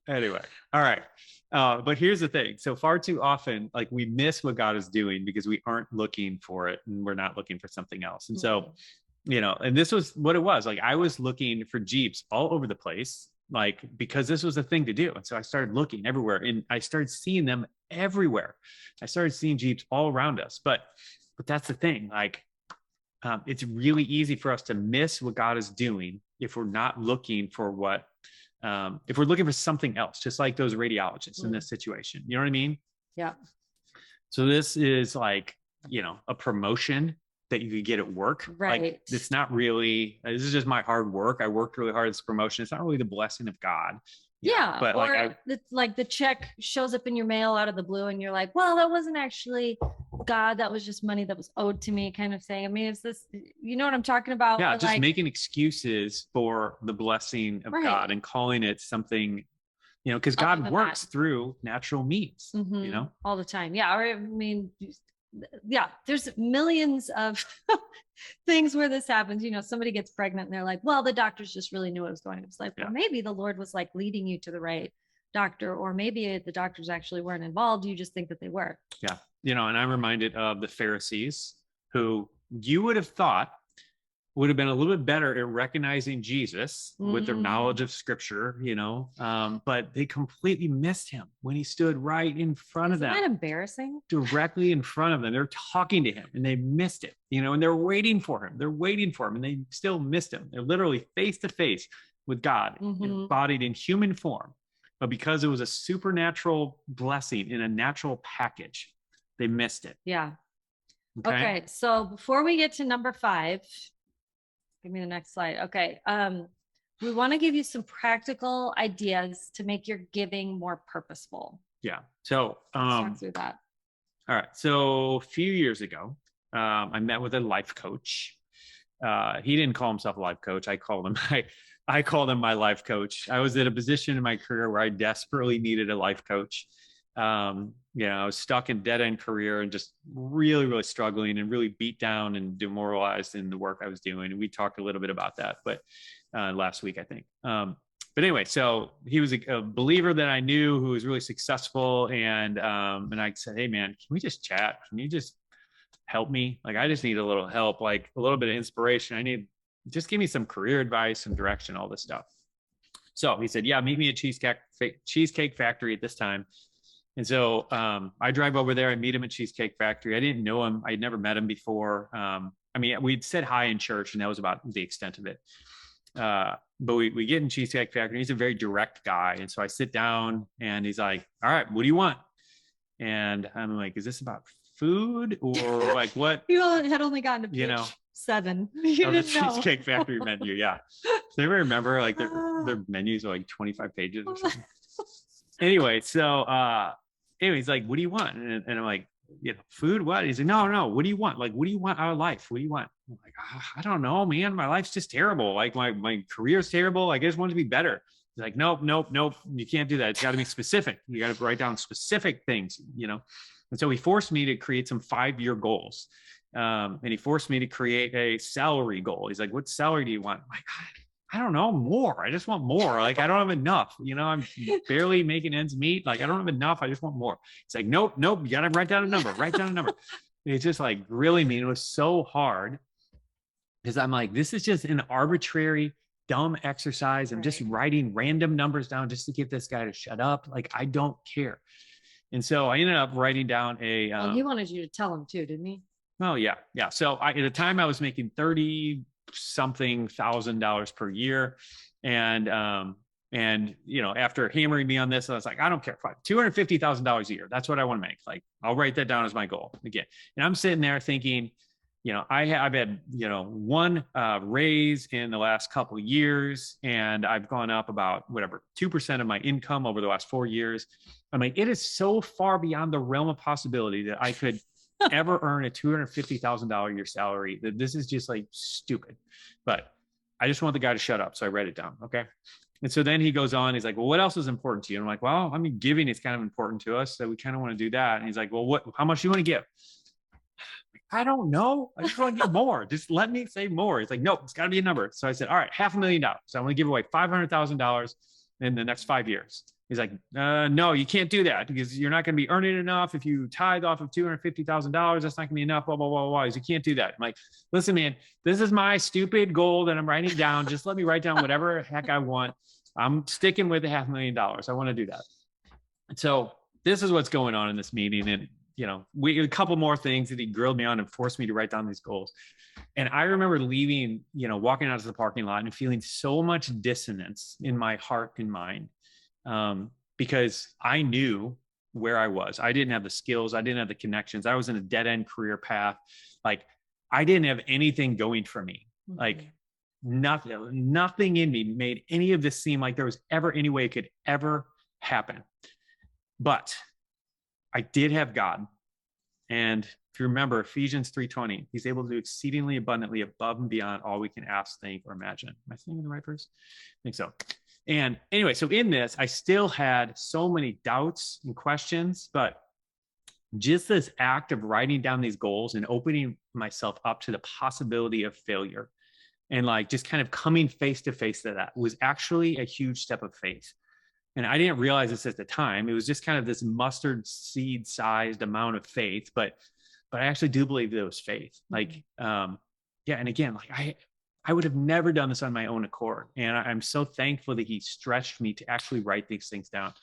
Anyway, all right. But here's the thing. So far too often, like we miss what God is doing because we aren't looking for it and we're not looking for something else. And so, and this was what it was. Like I was looking for Jeeps all over the place, like because this was a thing to do. And so I started looking everywhere and I started seeing them everywhere. I started seeing Jeeps all around us. But that's the thing. Like it's really easy for us to miss what God is doing if we're not looking for if we're looking for something else, just like those radiologists in this situation. You know what I mean? Yeah. So this is like, a promotion that you could get at work. Right. Like, it's not really, this is just my hard work. I worked really hard at this promotion. It's not really the blessing of God. Yeah. But like the check shows up in your mail out of the blue and you're like, well, that wasn't actually God. That was just money that was owed to me, kind of thing. I mean, it's this, you know what I'm talking about? Yeah. Just making excuses for the blessing of God and calling it something, because God works through natural means, all the time. Yeah. Or I mean, yeah, there's millions of things where this happens. Somebody gets pregnant and they're like, well, the doctors just really knew what was going on. It's like, well, maybe the Lord was like leading you to the right doctor, or maybe the doctors actually weren't involved. You just think that they were. Yeah. And I'm reminded of the Pharisees, who you would have thought would have been a little bit better at recognizing Jesus with their knowledge of scripture, but they completely missed him when he stood right in front of them. Isn't that embarrassing? Directly in front of them. They're talking to him and they missed it, and they're waiting for him. And they still missed him. They're literally face to face with God, embodied in human form. But because it was a supernatural blessing in a natural package, they missed it. Yeah. Okay. So before we get to number 5, give me the next slide. Okay. We want to give you some practical ideas to make your giving more purposeful. Yeah. So let's talk through that. All right. So a few years ago, I met with a life coach, He didn't call himself a life coach. I called him. I called him my life coach. I was at a position in my career where I desperately needed a life coach. I was stuck in dead end career and just really, really struggling and really beat down and demoralized in the work I was doing. And we talked a little bit about that, but last week, I think. But anyway, so he was a believer that I knew who was really successful. And I said, hey man, can we just chat? Can you just help me? Like, I just need a little help, like a little bit of inspiration. Just give me some career advice, some direction, all this stuff. So he said, yeah, meet me at Cheesecake Factory at this time. And so I drive over there. I meet him at Cheesecake Factory. I didn't know him. I'd never met him before. We'd said hi in church, and that was about the extent of it. But we get in Cheesecake Factory. He's a very direct guy. And so I sit down, and he's like, all right, what do you want? And I'm like, is this about food or like what? You had only gotten to page 7. You didn't know. Cheesecake Factory menu. Yeah. So I remember like their menus are like 25 pages or something. Anyway, so he's like, what do you want? And I'm like, food, what? He's like, no, what do you want? Like, what do you want out of life? What do you want? I'm like, I don't know, man. My life's just terrible. Like my career's terrible. Like, I just want it to be better. He's like, nope. You can't do that. It's got to be specific. You got to write down specific things, And so he forced me to create some 5-year goals. And he forced me to create a salary goal. He's like, what salary do you want? I'm like, I don't know, more. I just want more. Like, I don't have enough. I'm barely making ends meet. Like, I don't have enough. I just want more. It's like, nope. You got to write down a number. It's just like really mean. It was so hard because I'm like, this is just an arbitrary, dumb exercise. I'm just writing random numbers down just to get this guy to shut up. Like, I don't care. And so I ended up writing down a. He wanted you to tell him too, didn't he? Oh, yeah. So at the time I was making $30-something thousand per year. And after hammering me on this, I was like, I don't care. $250,000 a year. That's what I want to make. Like, I'll write that down as my goal again. And I'm sitting there thinking, I've had, one raise in the last couple of years, and I've gone up about 2% of my income over the last 4 years. I'm like, it is so far beyond the realm of possibility that I could ever earn a $250,000 a year salary that this is just like stupid. But I just want the guy to shut up. So I write it down. Okay. And so then he goes on, he's like, well, what else is important to you? And I'm like, well, giving is kind of important to us. So we kind of want to do that. And he's like, well, how much do you want to give? I don't know. I just want to give more. Just let me say more. He's like, nope, it's got to be a number. So I said, all right, $500,000. So I want to give away $500,000 in the next 5 years. He's like, no, you can't do that because you're not going to be earning enough. If you tithe off of $250,000, that's not going to be enough, blah, blah, blah, blah. He's like, you can't do that. I'm like, listen, man, this is my stupid goal that I'm writing down. Just let me write down whatever heck I want. I'm sticking with the $500,000. I want to do that. And so this is what's going on in this meeting. And, we a couple more things that he grilled me on and forced me to write down these goals. And I remember leaving, walking out to the parking lot and feeling so much dissonance in my heart and mind. Because I knew where I was. I didn't have the skills. I didn't have the connections. I was in a dead end career path. Like, I didn't have anything going for me. Mm-hmm. Like nothing in me made any of this seem like there was ever any way it could ever happen. But I did have God. And if you remember Ephesians 3:20, he's able to do exceedingly abundantly above and beyond all we can ask, think, or imagine. Am I thinking the right verse? I think so. And anyway, so in this, I still had so many doubts and questions, but just this act of writing down these goals and opening myself up to the possibility of failure and like just kind of coming face to face to that was actually a huge step of faith. And I didn't realize this at the time. It was just kind of this mustard seed sized amount of faith, but I actually do believe that it was faith. Like, and again, like I would have never done this on my own accord. And I'm so thankful that he stretched me to actually write these things down.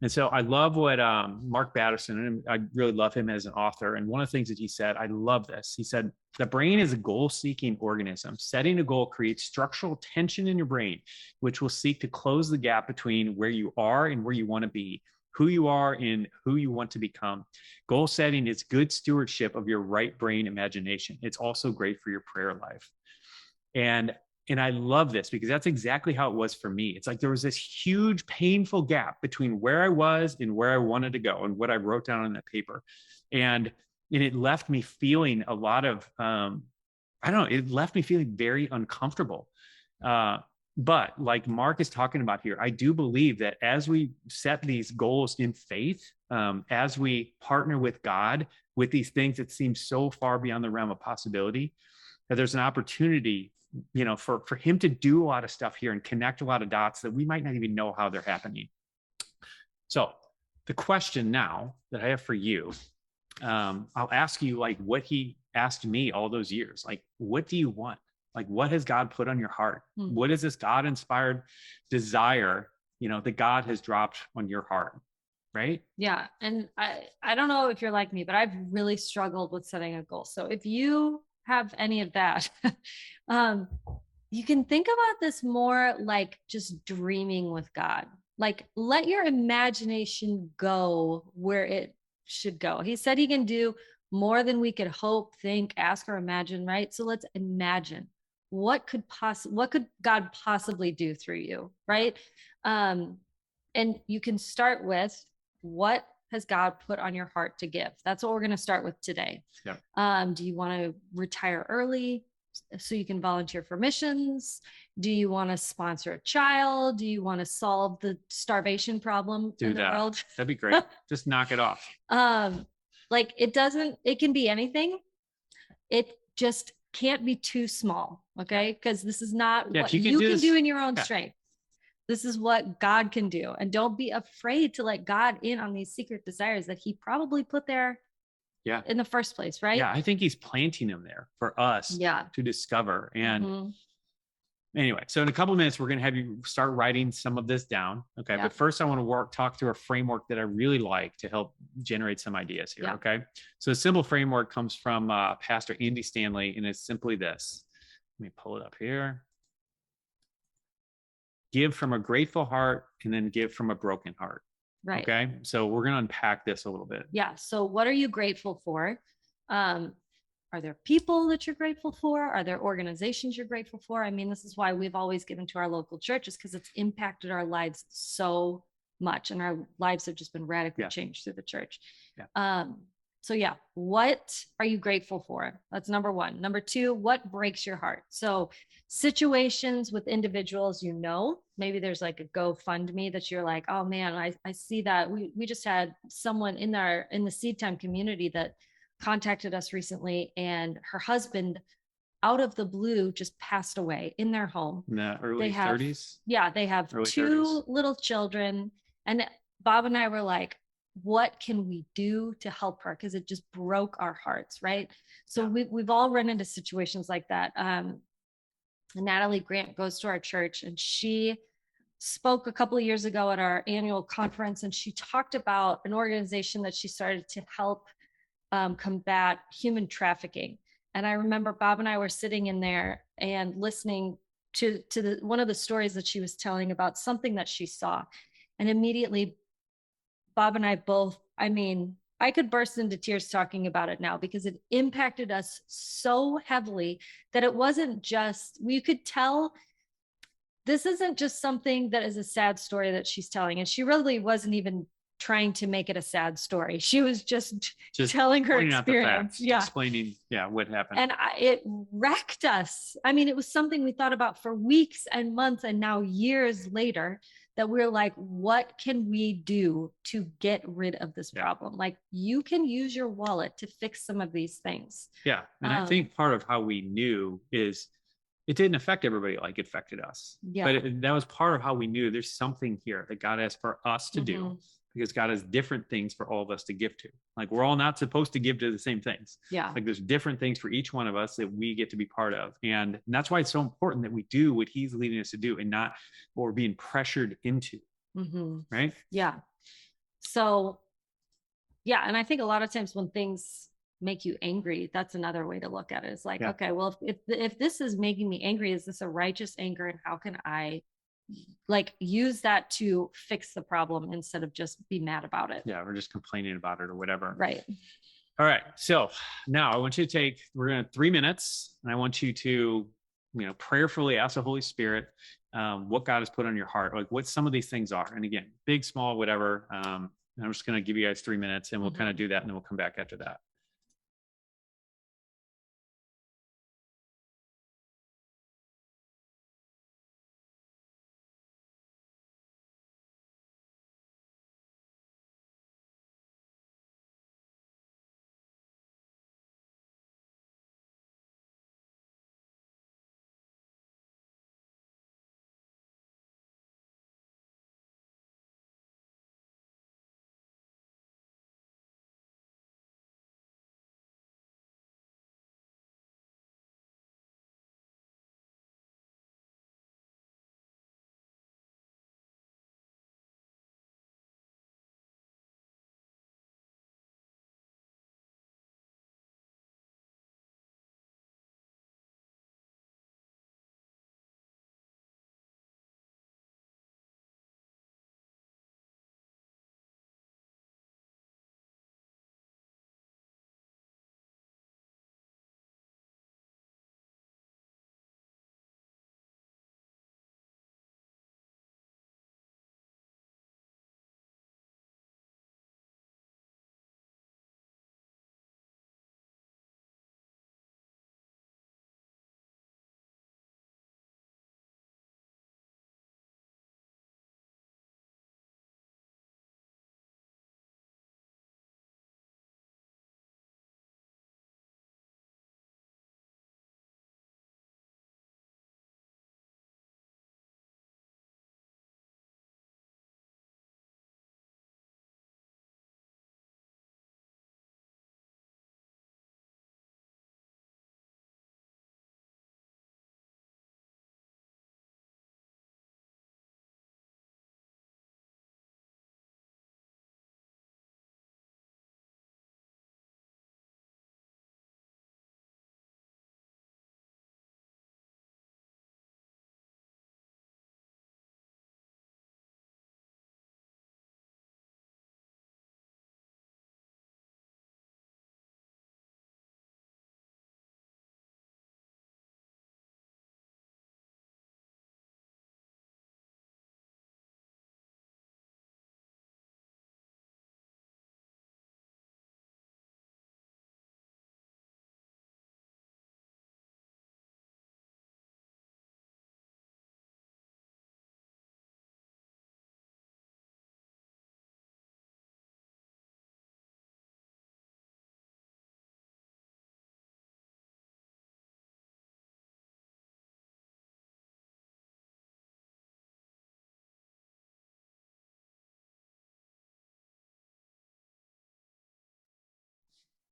And so I love what Mark Batterson, and I really love him as an author. And one of the things that he said, I love this. He said, the brain is a goal-seeking organism. Setting a goal creates structural tension in your brain, which will seek to close the gap between where you are and where you want to be, who you are and who you want to become. Goal setting is good stewardship of your right brain imagination. It's also great for your prayer life. And I love this because that's exactly how it was for me. It's like there was this huge, painful gap between where I was and where I wanted to go and what I wrote down on that paper. And it left me feeling a lot of I don't know, it left me feeling very uncomfortable. But like Mark is talking about here, I do believe that as we set these goals in faith, as we partner with God with these things that seem so far beyond the realm of possibility, that there's an opportunity, for him to do a lot of stuff here and connect a lot of dots that we might not even know how they're happening. So the question now that I have for you, I'll ask you like what he asked me all those years. Like, what do you want? Like, what has God put on your heart? What is this God inspired desire, that God has dropped on your heart? Right. Yeah. And I don't know if you're like me, but I've really struggled with setting a goal. So if you have any of that, you can think about this more like just dreaming with God. Like, let your imagination go where it should go. He said he can do more than we could hope, think, ask, or imagine, right? So let's imagine what could God possibly do through you, right? And you can start with, what has God put on your heart to give? That's what we're going to start with today. Yeah. Do you want to retire early so you can volunteer for missions? Do you want to sponsor a child? Do you want to solve the starvation problem in the world? That'd be great. Just knock it off. Like it can be anything. It just can't be too small. Okay. Because this is not what you can do in your own strength. This is what God can do. And don't be afraid to let God in on these secret desires that he probably put there in the first place, right? Yeah, I think he's planting them there for us to discover. And anyway, so in a couple of minutes, we're going to have you start writing some of this down. Okay. But first I want to talk through a framework that I really like to help generate some ideas here. Okay. So a simple framework comes from Pastor Andy Stanley, and it's simply this. Let me pull it up here. Give from a grateful heart, and then give from a broken heart. Right. Okay. So we're going to unpack this a little bit. Yeah. So what are you grateful for? Are there people that you're grateful for? Are there organizations you're grateful for? I mean, this is why we've always given to our local churches, because it's impacted our lives so much, and our lives have just been radically changed through the church. So yeah, what are you grateful for? That's number one. Number two, what breaks your heart? So situations with individuals, maybe there's like a GoFundMe that you're like, oh man, I see that. We just had someone in the SeedTime community that contacted us recently, and her husband out of the blue just passed away in their home. In the early 30s? Yeah, they have early two 30s. Little children. And Bob and I were like, what can we do to help her? Because it just broke our hearts, right? So we've all run into situations like that. Natalie Grant goes to our church, and she spoke a couple of years ago at our annual conference, and she talked about an organization that she started to help combat human trafficking. And I remember Bob and I were sitting in there and listening to one of the stories that she was telling about something that she saw. And immediately Bob and I both, I could burst into tears talking about it now, because it impacted us so heavily that it wasn't just, we could tell this isn't just something that is a sad story that she's telling. And she really wasn't even trying to make it a sad story. She was just telling her experience. Explaining, what happened. And it wrecked us. It was something we thought about for weeks and months, and now years later, that we're like, what can we do to get rid of this problem? Like, you can use your wallet to fix some of these things. Yeah. And I think part of how we knew is it didn't affect everybody like it affected us. But that was part of how we knew there's something here that God has for us to do, because God has different things for all of us to give to. Like, we're all not supposed to give to the same things. Like, there's different things for each one of us that we get to be part of. And that's why it's so important that we do what he's leading us to do, and not what we're being pressured into. Right? Yeah. So, and I think a lot of times when things make you angry, that's another way to look at it. It's like, okay, well, if this is making me angry, is this a righteous anger? And how can I use that to fix the problem instead of just be mad about it? Yeah, we're just complaining about it or whatever. Right. All right. So now I want you to we're going to 3 minutes, and I want you to, prayerfully ask the Holy Spirit what God has put on your heart, like what some of these things are. And again, big, small, whatever. I'm just going to give you guys 3 minutes, and we'll kind of do that, and then we'll come back after that.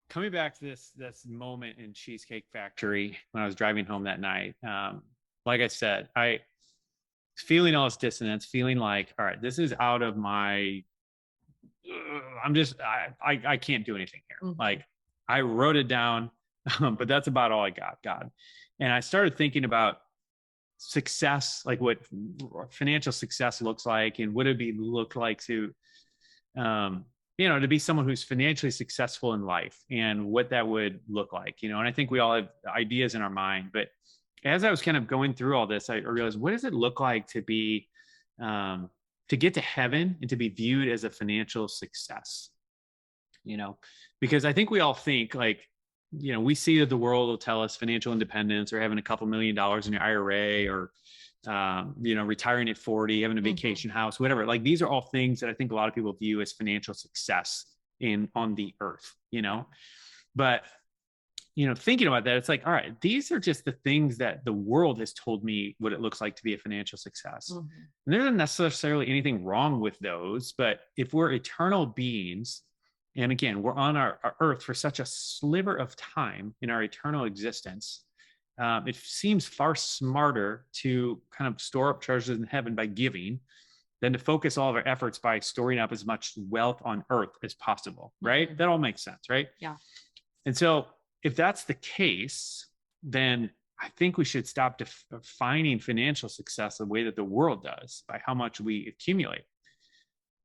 coming back to this moment in Cheesecake Factory when I was driving home that night, like I said, I feeling all this dissonance, feeling like, all right, this is out of my. I'm just I can't do anything here. Mhm. Like I wrote it down, but that's about all I got. God, and I started thinking about success, like what financial success looks like, and what it be look like to um, to be someone who's financially successful in life and what that would look like, and I think we all have ideas in our mind. But as I was kind of going through all this, I realized, what does it look like to be, to get to heaven and to be viewed as a financial success? Because I think we all think like, we see that the world will tell us financial independence or having a couple $1,000,000 in your IRA or, retiring at 40, having a vacation house, whatever. Like these are all things that I think a lot of people view as financial success on the earth, but, thinking about that, it's like, all right, these are just the things that the world has told me what it looks like to be a financial success. And there isn't necessarily anything wrong with those, but if we're eternal beings, and again, we're on our earth for such a sliver of time in our eternal existence, it seems far smarter to kind of store up treasures in heaven by giving than to focus all of our efforts by storing up as much wealth on earth as possible, right? That all makes sense, right? Yeah. And so if that's the case, then I think we should stop defining financial success the way that the world does, by how much we accumulate.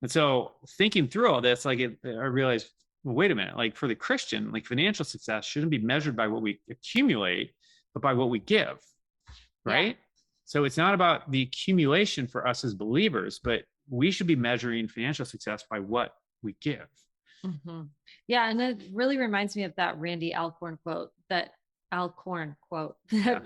And so thinking through all this, I realized, well, wait a minute, like for the Christian, like financial success shouldn't be measured by what we accumulate, but by what we give, right? Yeah. So it's not about the accumulation for us as believers, but we should be measuring financial success by what we give. Mm-hmm. Yeah. And it really reminds me of that Randy Alcorn quote that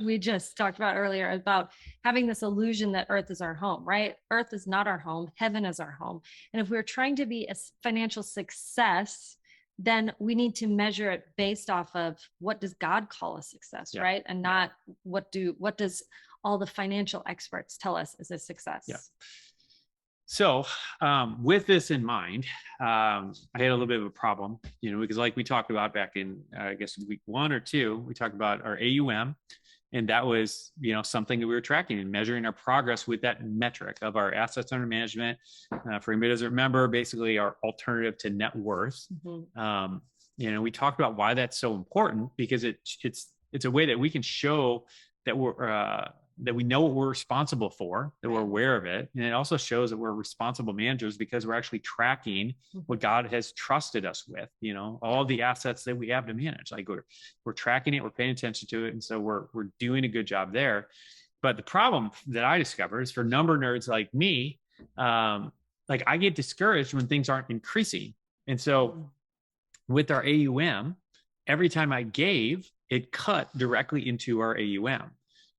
we just talked about earlier, about having this illusion that earth is our home, right? Earth is not our home. Heaven is our home. And if we're trying to be a financial success, then we need to measure it based off of what does God call a success, yeah, right? And not what does all the financial experts tell us is a success. Yeah. So with this in mind, I had a little bit of a problem, because like we talked about back in, I guess, week 1 or 2, we talked about our AUM. And that was, something that we were tracking and measuring our progress with that metric of our assets under management. For anybody who doesn't remember, basically our alternative to net worth. Mm-hmm. We talked about why that's so important, because it's a way that we can show that that we know what we're responsible for, that we're aware of it. And it also shows that we're responsible managers because we're actually tracking what God has trusted us with, all the assets that we have to manage. Like we're tracking it, we're paying attention to it. And so we're doing a good job there. But the problem that I discovered is for number nerds like me, like I get discouraged when things aren't increasing. And so with our AUM, every time I gave, it cut directly into our AUM.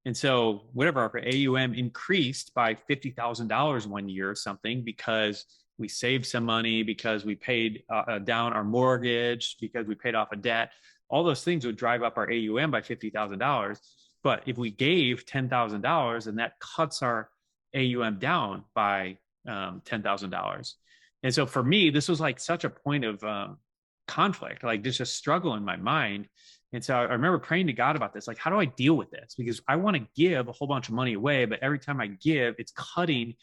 And so whatever, our AUM increased by $50,000 one year or something because we saved some money, because we paid down our mortgage, because we paid off a debt. All those things would drive up our AUM by $50,000. But if we gave $10,000, then that cuts our AUM down by $10,000. And so for me, this was like such a point of conflict, like just a struggle in my mind. And so I remember praying to God about this, like, how do I deal with this? Because I want to give a whole bunch of money away, but every time I give, it's cutting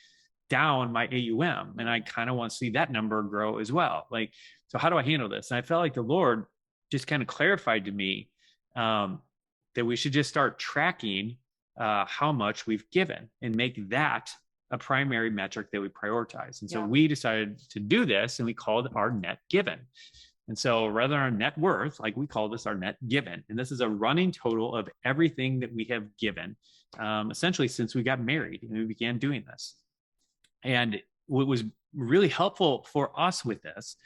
down my AUM. And I kind of want to see that number grow as well. Like, so how do I handle this? And I felt like the Lord just kind of clarified to me that we should just start tracking how much we've given and make that a primary metric that we prioritize. And so we decided to do this, and we called it our net given. And so rather than our net worth, like we call this our net given. And this is a running total of everything that we have given, essentially since we got married and we began doing this. And what was really helpful for us with this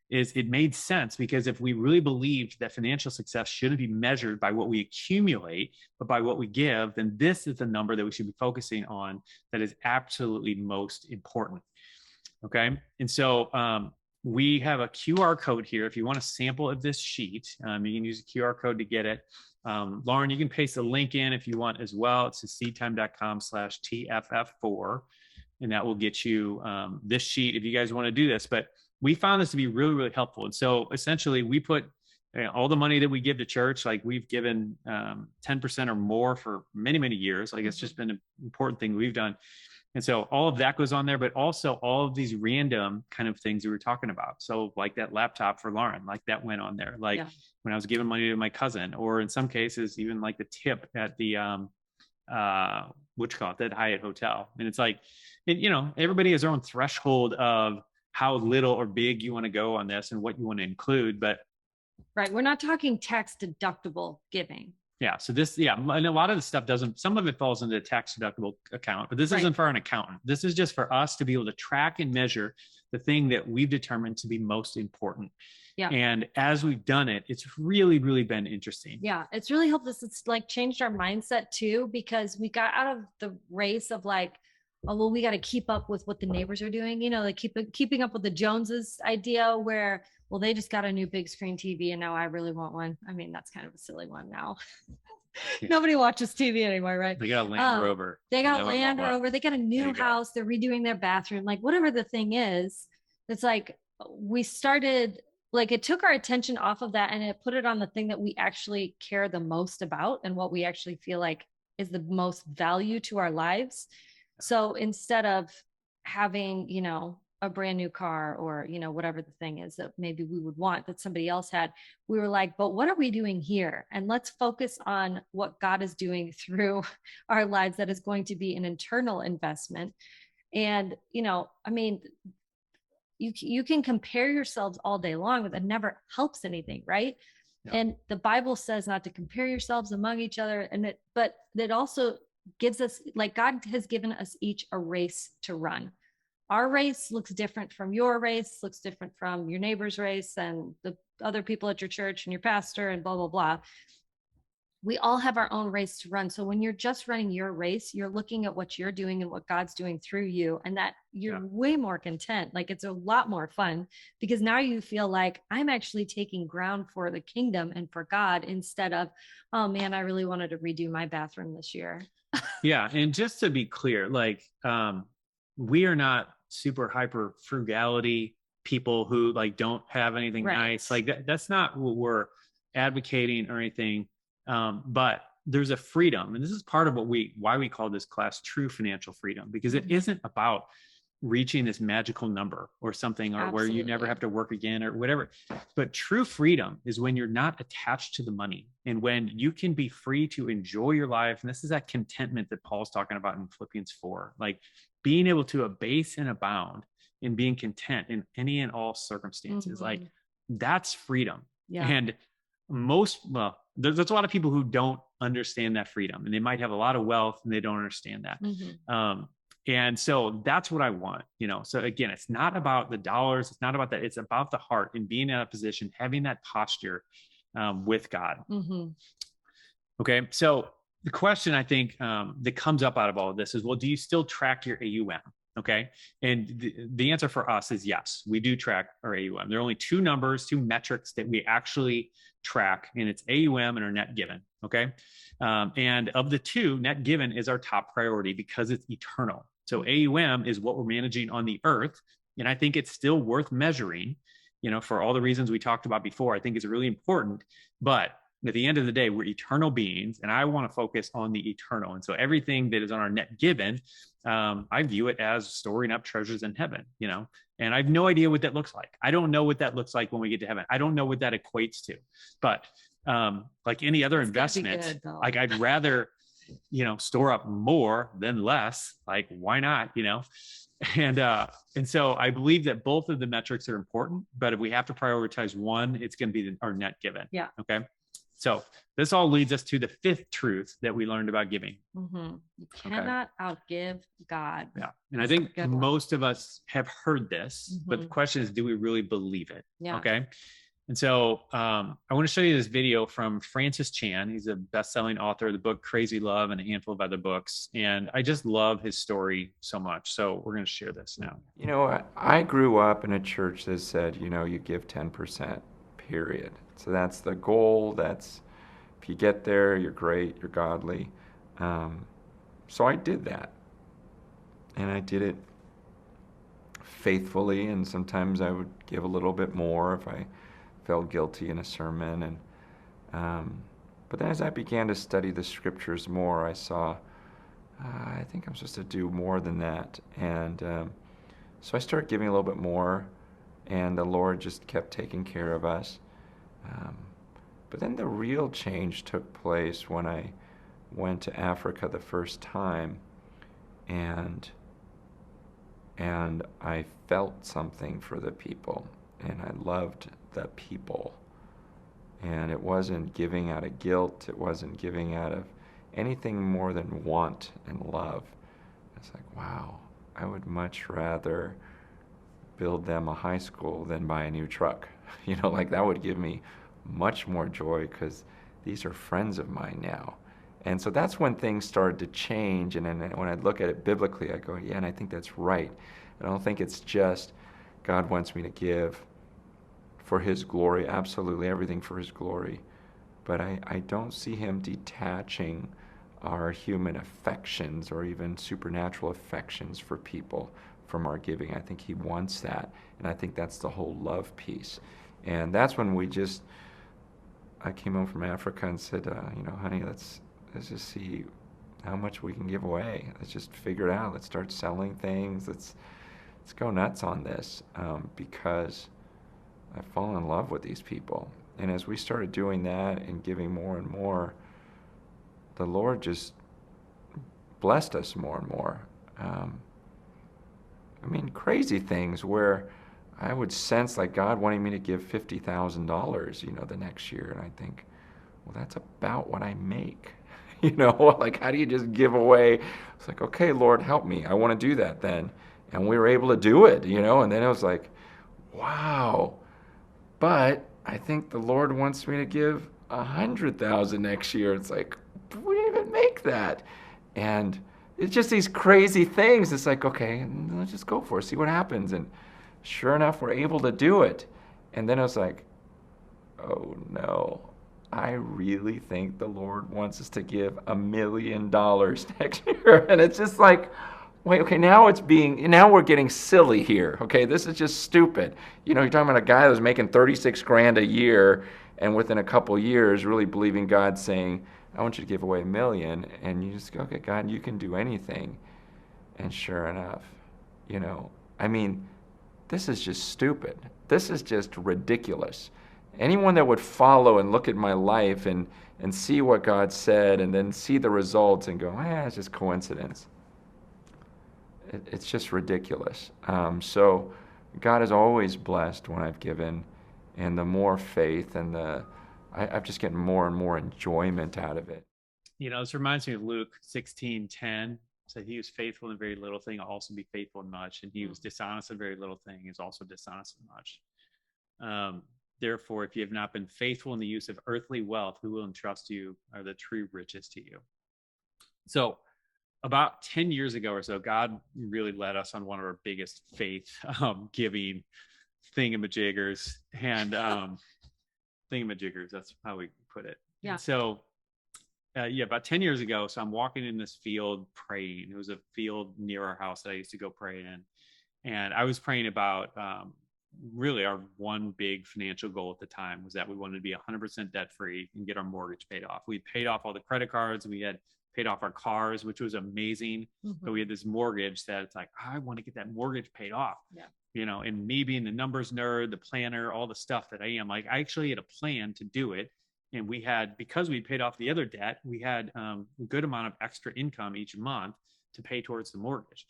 is it made sense, because if we really believed that financial success shouldn't be measured by what we accumulate, but by what we give, then this is the number that we should be focusing on that is absolutely most important. Okay. And so, we have a QR code here. If you want a sample of this sheet, you can use a QR code to get it. Lauren, you can paste a link in if you want as well. It's SeedTime.com/TFF4, and that will get you this sheet if you guys want to do this. But we found this to be really, really helpful. And so essentially we put all the money that we give to church, like we've given 10% or more for many, many years. Like it's just been an important thing we've done. And so all of that goes on there, but also all of these random kind of things we were talking about. So like that laptop for Lauren, like that went on there. Like when I was giving money to my cousin, or in some cases, even like the tip at the, what you call it, that Hyatt hotel. And it's like, everybody has their own threshold of how little or big you want to go on this and what you want to include. But right. We're not talking tax deductible giving. Yeah. So this, and a lot of the stuff some of it falls into the tax deductible account, but this isn't for an accountant. This is just for us to be able to track and measure the thing that we've determined to be most important. Yeah. And as we've done it, it's really, really been interesting. Yeah. It's really helped us. It's like changed our mindset too, because we got out of the race of like, oh, well, we got to keep up with what the neighbors are doing, like keeping up with the Joneses idea where, well, they just got a new big screen TV and now I really want one. I mean, that's kind of a silly one now. Nobody watches TV anymore, right? They got a Land Rover. They got a Land Rover. They got a new house. They're redoing their bathroom. Like whatever the thing is, it's like we started, like it took our attention off of that and it put it on the thing that we actually care the most about and what we actually feel like is the most value to our lives. So instead of having, a brand new car or, whatever the thing is that maybe we would want that somebody else had, we were like, but what are we doing here? And let's focus on what God is doing through our lives that is going to be an internal investment. And, I mean, you can compare yourselves all day long, but that never helps anything, right? Yeah. And the Bible says not to compare yourselves among each other. But it also gives us, like God has given us each a race to run. Our race looks different from your race, looks different from your neighbor's race and the other people at your church and your pastor and blah, blah, blah. We all have our own race to run. So when you're just running your race, you're looking at what you're doing and what God's doing through you, and that you're way more content. Like it's a lot more fun because now you feel like I'm actually taking ground for the kingdom and for God instead of, oh man, I really wanted to redo my bathroom this year. Yeah. And just to be clear, like we are not super hyper frugality people who like don't have anything nice. Like that's not what we're advocating or anything. But there's a freedom, and this is part of why we call this class true financial freedom, because it isn't about reaching this magical number or something, or where you never have to work again or whatever. But true freedom is when you're not attached to the money and when you can be free to enjoy your life. And this is that contentment that Paul's talking about in Philippians 4, like being able to abase and abound and being content in any and all circumstances. Like that's freedom. Yeah. And there's a lot of people who don't understand that freedom, and they might have a lot of wealth and they don't understand that. And so that's what I want, so again, it's not about the dollars. It's not about that. It's about the heart and being in a position, having that posture with God. Okay. So the question I think that comes up out of all of this is, well, do you still track your AUM? Okay. And the answer for us is yes, we do track our AUM. There are only two metrics that we actually track, and it's AUM and our net given. Okay. And of the two, net given is our top priority because it's eternal. So AUM is what we're managing on the earth. And I think it's still worth measuring, for all the reasons we talked about before. I think it's really important, but at the end of the day, we're eternal beings, and I want to focus on the eternal. And so everything that is on our net given, I view it as storing up treasures in heaven, and I have no idea what that looks like. I don't know what that looks like when we get to heaven. I don't know what that equates to, but like any other investment, like I'd rather, store up more than less. Like, why not, And so I believe that both of the metrics are important, but if we have to prioritize one, it's going to be our net given. Yeah. Okay. So this all leads us to the fifth truth that we learned about giving. You cannot outgive God. Yeah. And I think most of us have heard this, but the question is, do we really believe it? Yeah. Okay. And so I want to show you this video from Francis Chan. He's a best-selling author of the book Crazy Love and a handful of other books. And I just love his story so much. So we're going to share this now. I grew up in a church that said, you give 10%, period. So that's the goal. That's, if you get there, you're great, you're godly. So I did that. And I did it faithfully, and sometimes I would give a little bit more if I felt guilty in a sermon. And but then as I began to study the scriptures more, I saw, I think I'm supposed to do more than that. And so I started giving a little bit more, and the Lord just kept taking care of us. But then the real change took place when I went to Africa the first time, and I felt something for the people, and I loved the people. And it wasn't giving out of guilt. It wasn't giving out of anything more than want and love. It's like, wow, I would much rather build them a high school than buy a new truck. Like that would give me much more joy because these are friends of mine now. And so that's when things started to change. And then when I look at it biblically, I go, yeah, and I think that's right. I don't think it's just God wants me to give for his glory, absolutely everything for his glory. But I don't see him detaching our human affections or even supernatural affections for people from our giving. I think he wants that. And I think that's the whole love piece. And that's when I came home from Africa and said, honey, let's just see how much we can give away. Let's just figure it out. Let's start selling things. Let's go nuts on this because I've fallen in love with these people. And as we started doing that and giving more and more, the Lord just blessed us more and more. Crazy things where I would sense like God wanting me to give $50,000, the next year. And I think, well, that's about what I make. Like how do you just give away? It's like, okay, Lord, help me. I want to do that then. And we were able to do it, and then it was like, wow. But I think the Lord wants me to give 100,000 next year. It's like, we didn't even make that. And it's just these crazy things. It's like, okay, let's just go for it, see what happens. And sure enough, we're able to do it. And then I was like, oh no, I really think the Lord wants us to give $1 million next year. And it's just like, wait, okay, now we're getting silly here. Okay, this is just stupid. You're talking about a guy that was making 36 grand a year and within a couple years really believing God saying, I want you to give away $1 million. And you just go, okay, God, you can do anything. And sure enough, this is just stupid. This is just ridiculous. Anyone that would follow and look at my life and see what God said and then see the results and go, it's just coincidence. It's just ridiculous. So God has always blessed when I've given, and the more faith and I've just getting more and more enjoyment out of it. This reminds me of Luke 16:10. So he was faithful in very little thing, I'll also be faithful in much. And he was dishonest in very little thing, is also dishonest in much. Therefore, if you have not been faithful in the use of earthly wealth, who will entrust you are the true riches to you. So about 10 years ago or so, God really led us on one of our biggest faith giving thingamajiggers. And thingamajiggers, that's how we put it. Yeah. And so, about 10 years ago, so I'm walking in this field praying. It was a field near our house that I used to go pray in. And I was praying about really our one big financial goal at the time was that we wanted to be 100% debt free and get our mortgage paid off. We paid off all the credit cards. We had paid off our cars, which was amazing. Mm-hmm. But we had this mortgage that it's like, I want to get that mortgage paid off. Yeah. And me being the numbers nerd, the planner, all the stuff that I am, like I actually had a plan to do it. And we had, because we paid off the other debt, we had a good amount of extra income each month to pay towards the mortgage.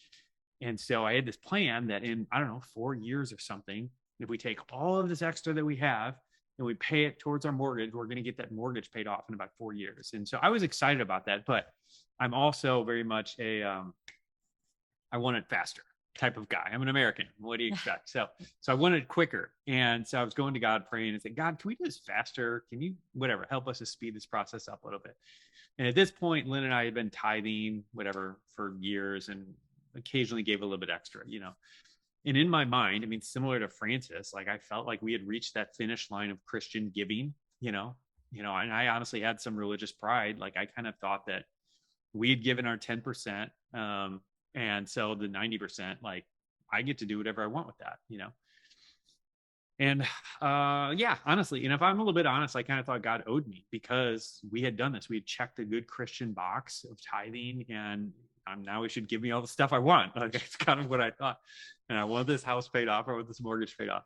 And so I had this plan that in, 4 years or something, if we take all of this extra that we have and we pay it towards our mortgage, we're going to get that mortgage paid off in about 4 years. And so I was excited about that, but I'm also very much I want it faster type of guy. I'm an American. What do you expect? So I wanted quicker. And so I was going to God praying and saying, God, can we do this faster? Can you, help us to speed this process up a little bit? And at this point, Lynn and I had been tithing, for years and occasionally gave a little bit extra, And in my mind, similar to Francis, like I felt like we had reached that finish line of Christian giving, and I honestly had some religious pride. Like I kind of thought that we'd given our 10%. And so the 90%, like I get to do whatever I want with that, And yeah, honestly, and if I'm a little bit honest, I kind of thought God owed me because we had done this. We had checked a good Christian box of tithing, and now he should give me all the stuff I want. Like, that's kind of what I thought. And I want this house paid off, I want this mortgage paid off.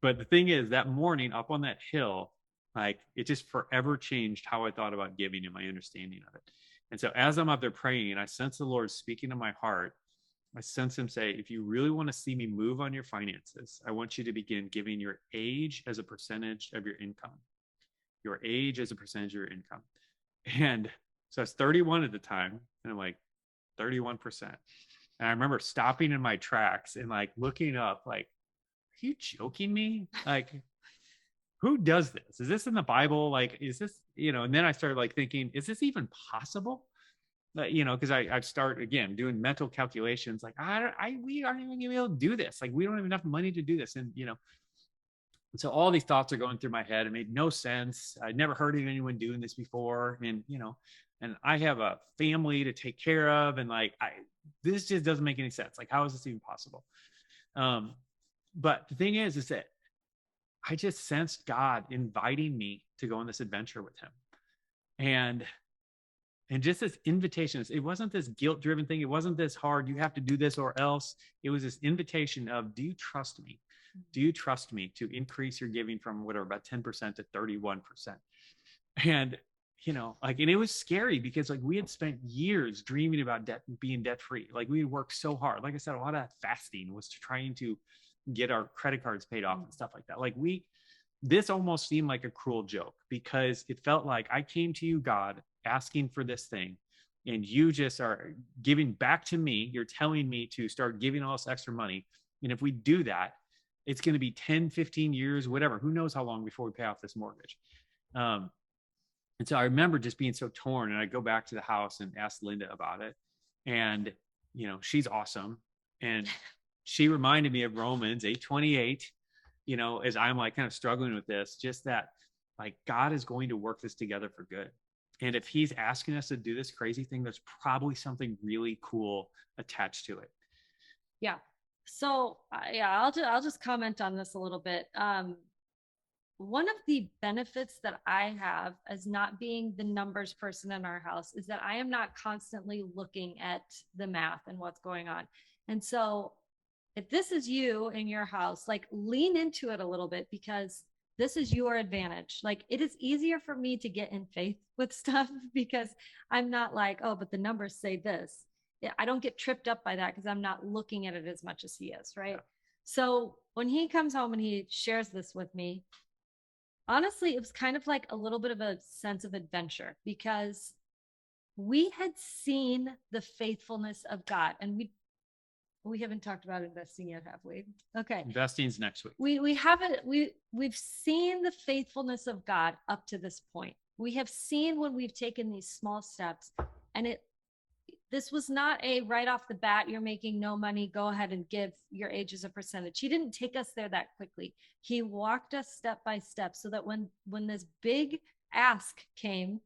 But the thing is, that morning up on that hill, like, it just forever changed how I thought about giving and my understanding of it. And so as I'm up there praying, I sense the Lord speaking to my heart. I sense him say, if you really want to see me move on your finances, I want you to begin giving your age as a percentage of your income. Your age as a percentage of your income. And so I was 31 at the time, and I'm like, 31%. And I remember stopping in my tracks and like looking up, like, are you joking me? Like, who does this? Is this in the Bible? Like, is this, and then I started like thinking, is this even possible? Because I start again doing mental calculations, like we aren't even gonna be able to do this. Like, we don't have enough money to do this, and so all these thoughts are going through my head. It made no sense. I'd never heard of anyone doing this before, and and I have a family to take care of, and like this just doesn't make any sense. Like, how is this even possible? But the thing is that I just sensed God inviting me to go on this adventure with him, and just this invitation. It wasn't this guilt-driven thing. It wasn't this hard, you have to do this or else. It was this invitation of, do you trust me? Do you trust me to increase your giving from whatever, about 10% to 31%? And, and it was scary because like we had spent years dreaming about being debt-free. Like, we worked so hard. Like I said, a lot of that fasting was trying to get our credit cards paid off and stuff like that. Like, this almost seemed like a cruel joke because it felt like I came to you, God, asking for this thing, and you just are giving back to me. You're telling me to start giving all this extra money. And if we do that, it's going to be 10, 15 years, whatever. Who knows how long before we pay off this mortgage? And so I remember just being so torn, and I go back to the house and ask Linda about it. And, she's awesome. And she reminded me of Romans 8:28, as I'm like kind of struggling with this, just that like God is going to work this together for good. And if he's asking us to do this crazy thing, there's probably something really cool attached to it. Yeah. So I'll just comment on this a little bit. One of the benefits that I have as not being the numbers person in our house is that I am not constantly looking at the math and what's going on. And so if this is you in your house, like, lean into it a little bit, because this is your advantage. Like, it is easier for me to get in faith with stuff because I'm not like, oh, but the numbers say this. I don't get tripped up by that because I'm not looking at it as much as he is, right? Yeah. So when he comes home and he shares this with me, honestly, it was kind of like a little bit of a sense of adventure because we had seen the faithfulness of God, and we haven't talked about investing yet, have we? Okay. Investing's next week. We haven't, we've seen the faithfulness of God up to this point. We have seen when we've taken these small steps, and this was not a right off the bat, you're making no money, go ahead and give your age as a percentage. He didn't take us there that quickly. He walked us step by step so that when this big ask came,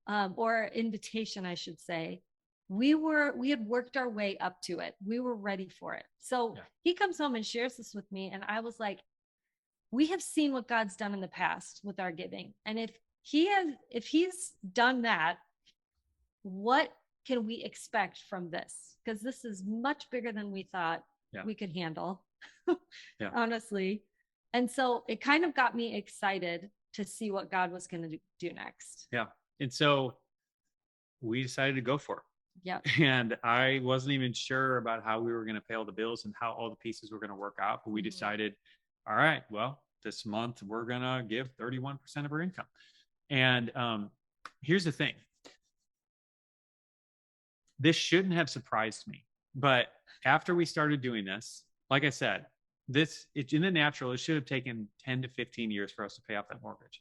or invitation, I should say, we had worked our way up to it. We were ready for it. So yeah. He comes home and shares this with me. And I was like, we have seen what God's done in the past with our giving. And if he's done that, what can we expect from this? Because this is much bigger than we thought we could handle, honestly. And so it kind of got me excited to see what God was going to do next. Yeah. And so we decided to go for it. Yeah. And I wasn't even sure about how we were going to pay all the bills and how all the pieces were going to work out. But we decided, all right, well, this month we're going to give 31% of our income. And here's the thing. This shouldn't have surprised me. But after we started doing this, like I said, it's in the natural, it should have taken 10 to 15 years for us to pay off that mortgage.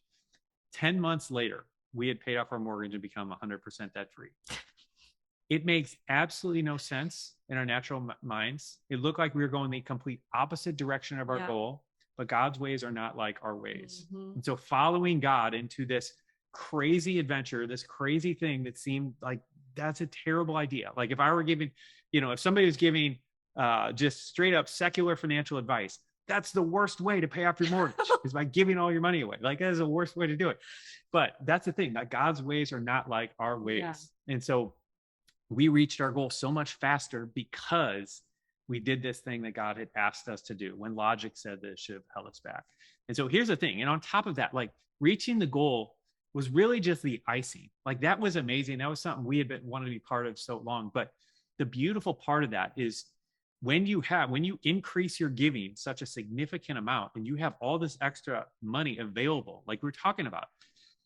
10 months later, we had paid off our mortgage and become 100% debt free. It makes absolutely no sense in our natural minds. It looked like we were going the complete opposite direction of our goal, but God's ways are not like our ways. Mm-hmm. And so following God into this crazy adventure, this crazy thing that seemed like that's a terrible idea. Like if I were giving, if somebody was giving just straight up secular financial advice, that's the worst way to pay off your mortgage is by giving all your money away. Like that is the worst way to do it. But that's the thing, that God's ways are not like our ways. Yeah. And so we reached our goal so much faster because we did this thing that God had asked us to do when Lotich said that it should have held us back. And so here's the thing. And on top of that, like reaching the goal was really just the icing. Like that was amazing. That was something we had been wanting to be part of so long. But the beautiful part of that is when you increase your giving such a significant amount and you have all this extra money available, like we're talking about,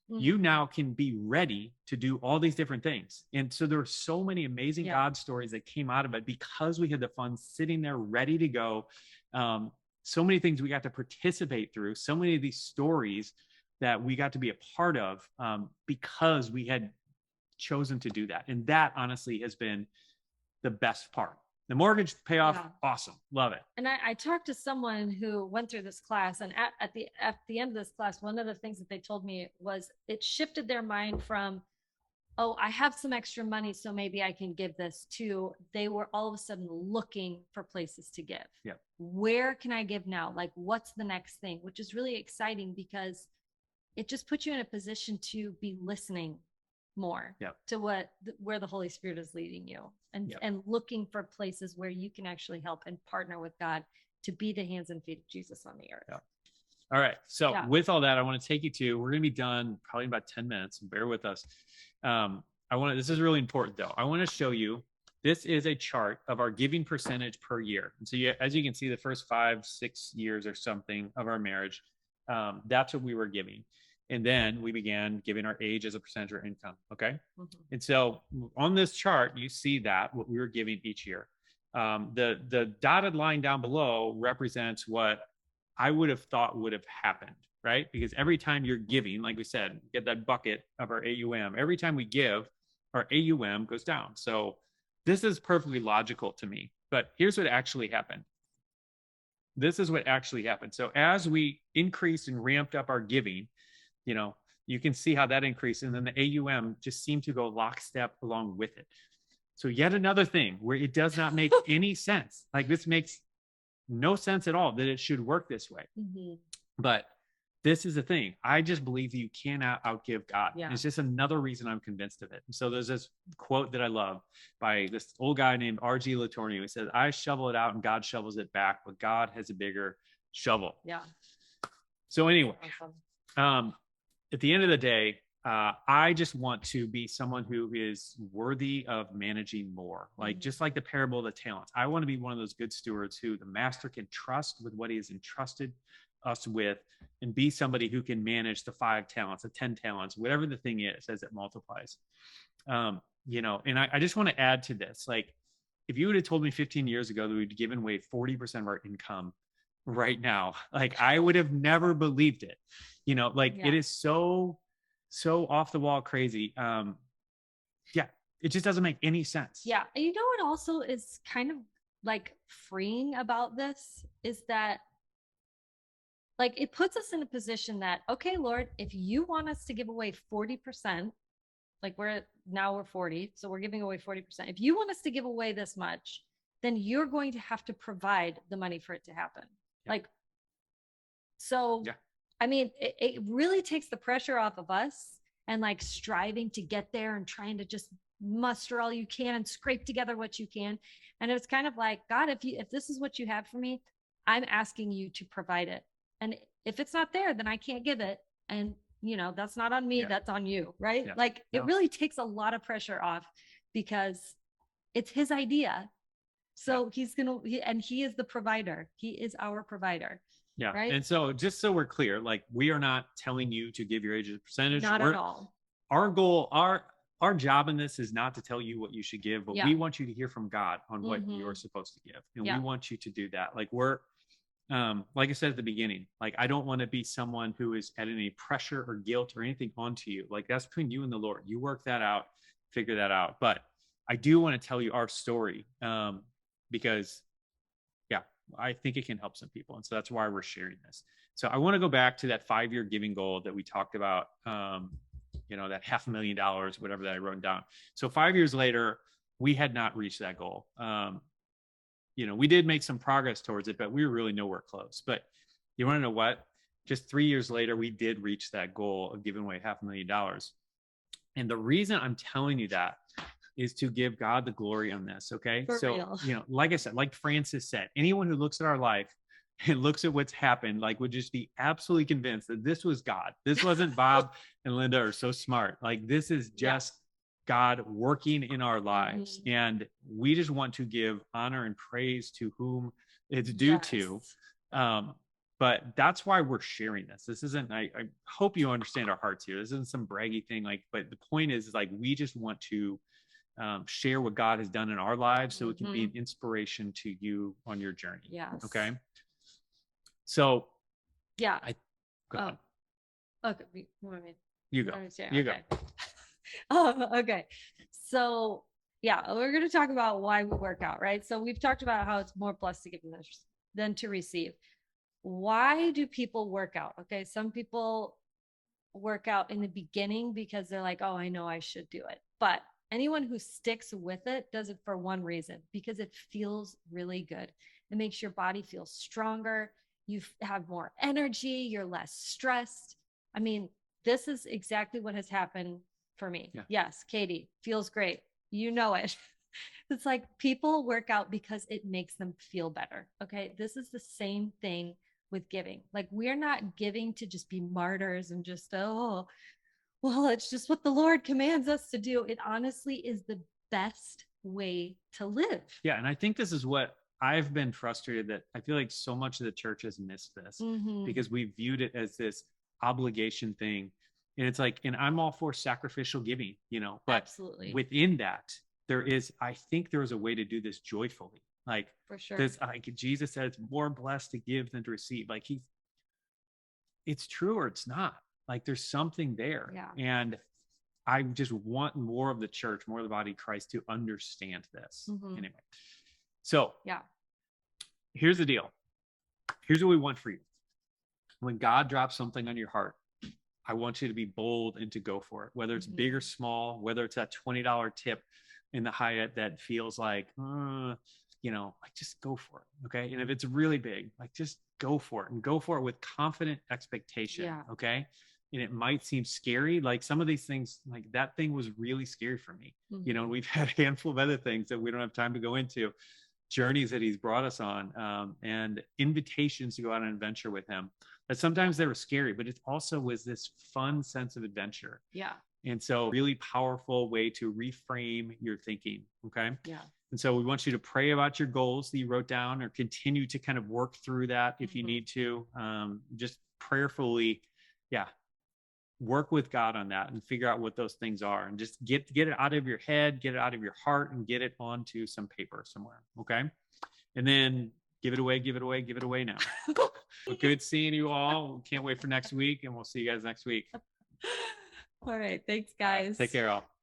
you now can be ready to do all these different things. And so there are so many amazing God stories that came out of it because we had the funds sitting there ready to go. So many things we got to participate through, so many of these stories that we got to be a part of because we had chosen to do that. And that honestly has been the best part. The mortgage payoff, awesome. Love it. And I talked to someone who went through this class, and at the end of this class, one of the things that they told me was it shifted their mind from, oh, I have some extra money, so maybe I can give this, to they were all of a sudden looking for places to give. Yeah. Where can I give now? Like, what's the next thing? Which is really exciting because it just puts you in a position to be listening more to where the Holy Spirit is leading you, and looking for places where you can actually help and partner with God to be the hands and feet of Jesus on the earth. Yeah. All right. So with all that, I want to take you to, we're going to be done probably in about 10 minutes. Bear with us. This is really important though. I want to show you, this is a chart of our giving percentage per year. And so as you can see, the first 5-6 years or something of our marriage, that's what we were giving. And then we began giving our age as a percentage of our income. Okay. Mm-hmm. And so on this chart, you see that what we were giving each year. The dotted line down below represents what I would have thought would have happened, right? Because every time you're giving, like we said, get that bucket of our AUM. Every time we give, our AUM goes down. So this is perfectly logical to me. But here's what actually happened. This is what actually happened. So as we increased and ramped up our giving, you can see how that increased. And then the AUM just seemed to go lockstep along with it. So yet another thing where it does not make any sense. Like this makes no sense at all that it should work this way. Mm-hmm. But this is the thing. I just believe that you cannot outgive God. Yeah. It's just another reason I'm convinced of it. And so there's this quote that I love by this old guy named R.G. Latourneau. He says, I shovel it out and God shovels it back, but God has a bigger shovel. Yeah. So anyway, awesome. At the end of the day, I just want to be someone who is worthy of managing more. Like, just like the parable of the talents. I want to be one of those good stewards who the master can trust with what he has entrusted us with, and be somebody who can manage the 5 talents, the 10 talents, whatever the thing is as it multiplies. And I just want to add to this. Like, if you would have told me 15 years ago that we'd given away 40% of our income right now, like I would have never believed it. It is so off the wall crazy. It just doesn't make any sense. Yeah. And you know what also is kind of like freeing about this is that, like, it puts us in a position that, okay, Lord, if you want us to give away 40%, like we're 40, so we're giving away 40%. If you want us to give away this much, then you're going to have to provide the money for it to happen. Yeah. I mean, it really takes the pressure off of us and like striving to get there and trying to just muster all you can and scrape together what you can. And it's kind of like, God, if this is what you have for me, I'm asking you to provide it. And if it's not there, then I can't give it. And, that's not on me. Yeah. That's on you. Right. Yeah. It really takes a lot of pressure off because it's his idea. So he is the provider. He is our provider. Yeah. Right. And so just so we're clear, like we are not telling you to give your age as a percentage. Not at all. Our goal, our job in this is not to tell you what you should give, but we want you to hear from God on what you're supposed to give. And we want you to do that. Like like I said at the beginning, like I don't want to be someone who is adding any pressure or guilt or anything onto you. Like that's between you and the Lord. You work that out, figure that out. But I do want to tell you our story because I think it can help some people. And so that's why we're sharing this. So I want to go back to that 5-year giving goal that we talked about, that $500,000, whatever that I wrote down. So 5 years later, we had not reached that goal. we did make some progress towards it, but we were really nowhere close. But you want to know what? Just 3 years later, we did reach that goal of giving away $500,000. And the reason I'm telling you that is to give God the glory on this. Okay. For So, real. like I said, like Francis said, anyone who looks at our life and looks at what's happened, like would just be absolutely convinced that this was God. This wasn't Bob and Linda are so smart. Like this is just God working in our lives. And we just want to give honor and praise to whom it's due to. But that's why we're sharing this. This isn't, I hope you understand our hearts here. This isn't some braggy thing. But the point is like, we just want to share what God has done in our lives so it can be an inspiration to you on your journey. Yes. Okay. So yeah. Go ahead. Okay. You go. Okay. So yeah, we're going to talk about why we work out, right? So we've talked about how it's more blessed to give than to receive. Why do people work out? Okay. Some people work out in the beginning because they're like, oh, I know I should do it. But anyone who sticks with it does it for one reason, because it feels really good. It makes your body feel stronger. You have more energy. You're less stressed. I mean, this is exactly what has happened for me. Yeah. Yes, Katie, feels great. You know it. It's like people work out because it makes them feel better. Okay. This is the same thing with giving. Like we're not giving to just be martyrs and just, oh, well, it's just what the Lord commands us to do. It honestly is the best way to live. Yeah. And I think this is what I've been frustrated that I feel like so much of the church has missed this because we viewed it as this obligation thing. And it's like, and I'm all for sacrificial giving, but absolutely within that, I think there is a way to do this joyfully. Like for sure. This, like Jesus said, it's more blessed to give than to receive. Like it's true or it's not. Like there's something there. Yeah. And I just want more of the church, more of the body of Christ to understand this. Anyway. So yeah, here's the deal. Here's what we want for you. When God drops something on your heart, I want you to be bold and to go for it, whether it's big or small, whether it's that $20 tip in the Hyatt that feels like, like just go for it. Okay. And if it's really big, like just go for it and go for it with confident expectation. Yeah. Okay. And it might seem scary. Like some of these things, like that thing was really scary for me. We've had a handful of other things that we don't have time to go into, journeys that he's brought us on, and invitations to go out on an adventure with him. But sometimes they were scary, but it also was this fun sense of adventure. Yeah. And so really powerful way to reframe your thinking. Okay. Yeah. And so we want you to pray about your goals that you wrote down or continue to kind of work through that if you need to, just prayerfully. Yeah. Work with God on that and figure out what those things are and just get it out of your head, get it out of your heart and get it onto some paper somewhere. Okay. And then give it away now. Good seeing you all. Can't wait for next week and we'll see you guys next week. All right. Thanks guys. Take care all.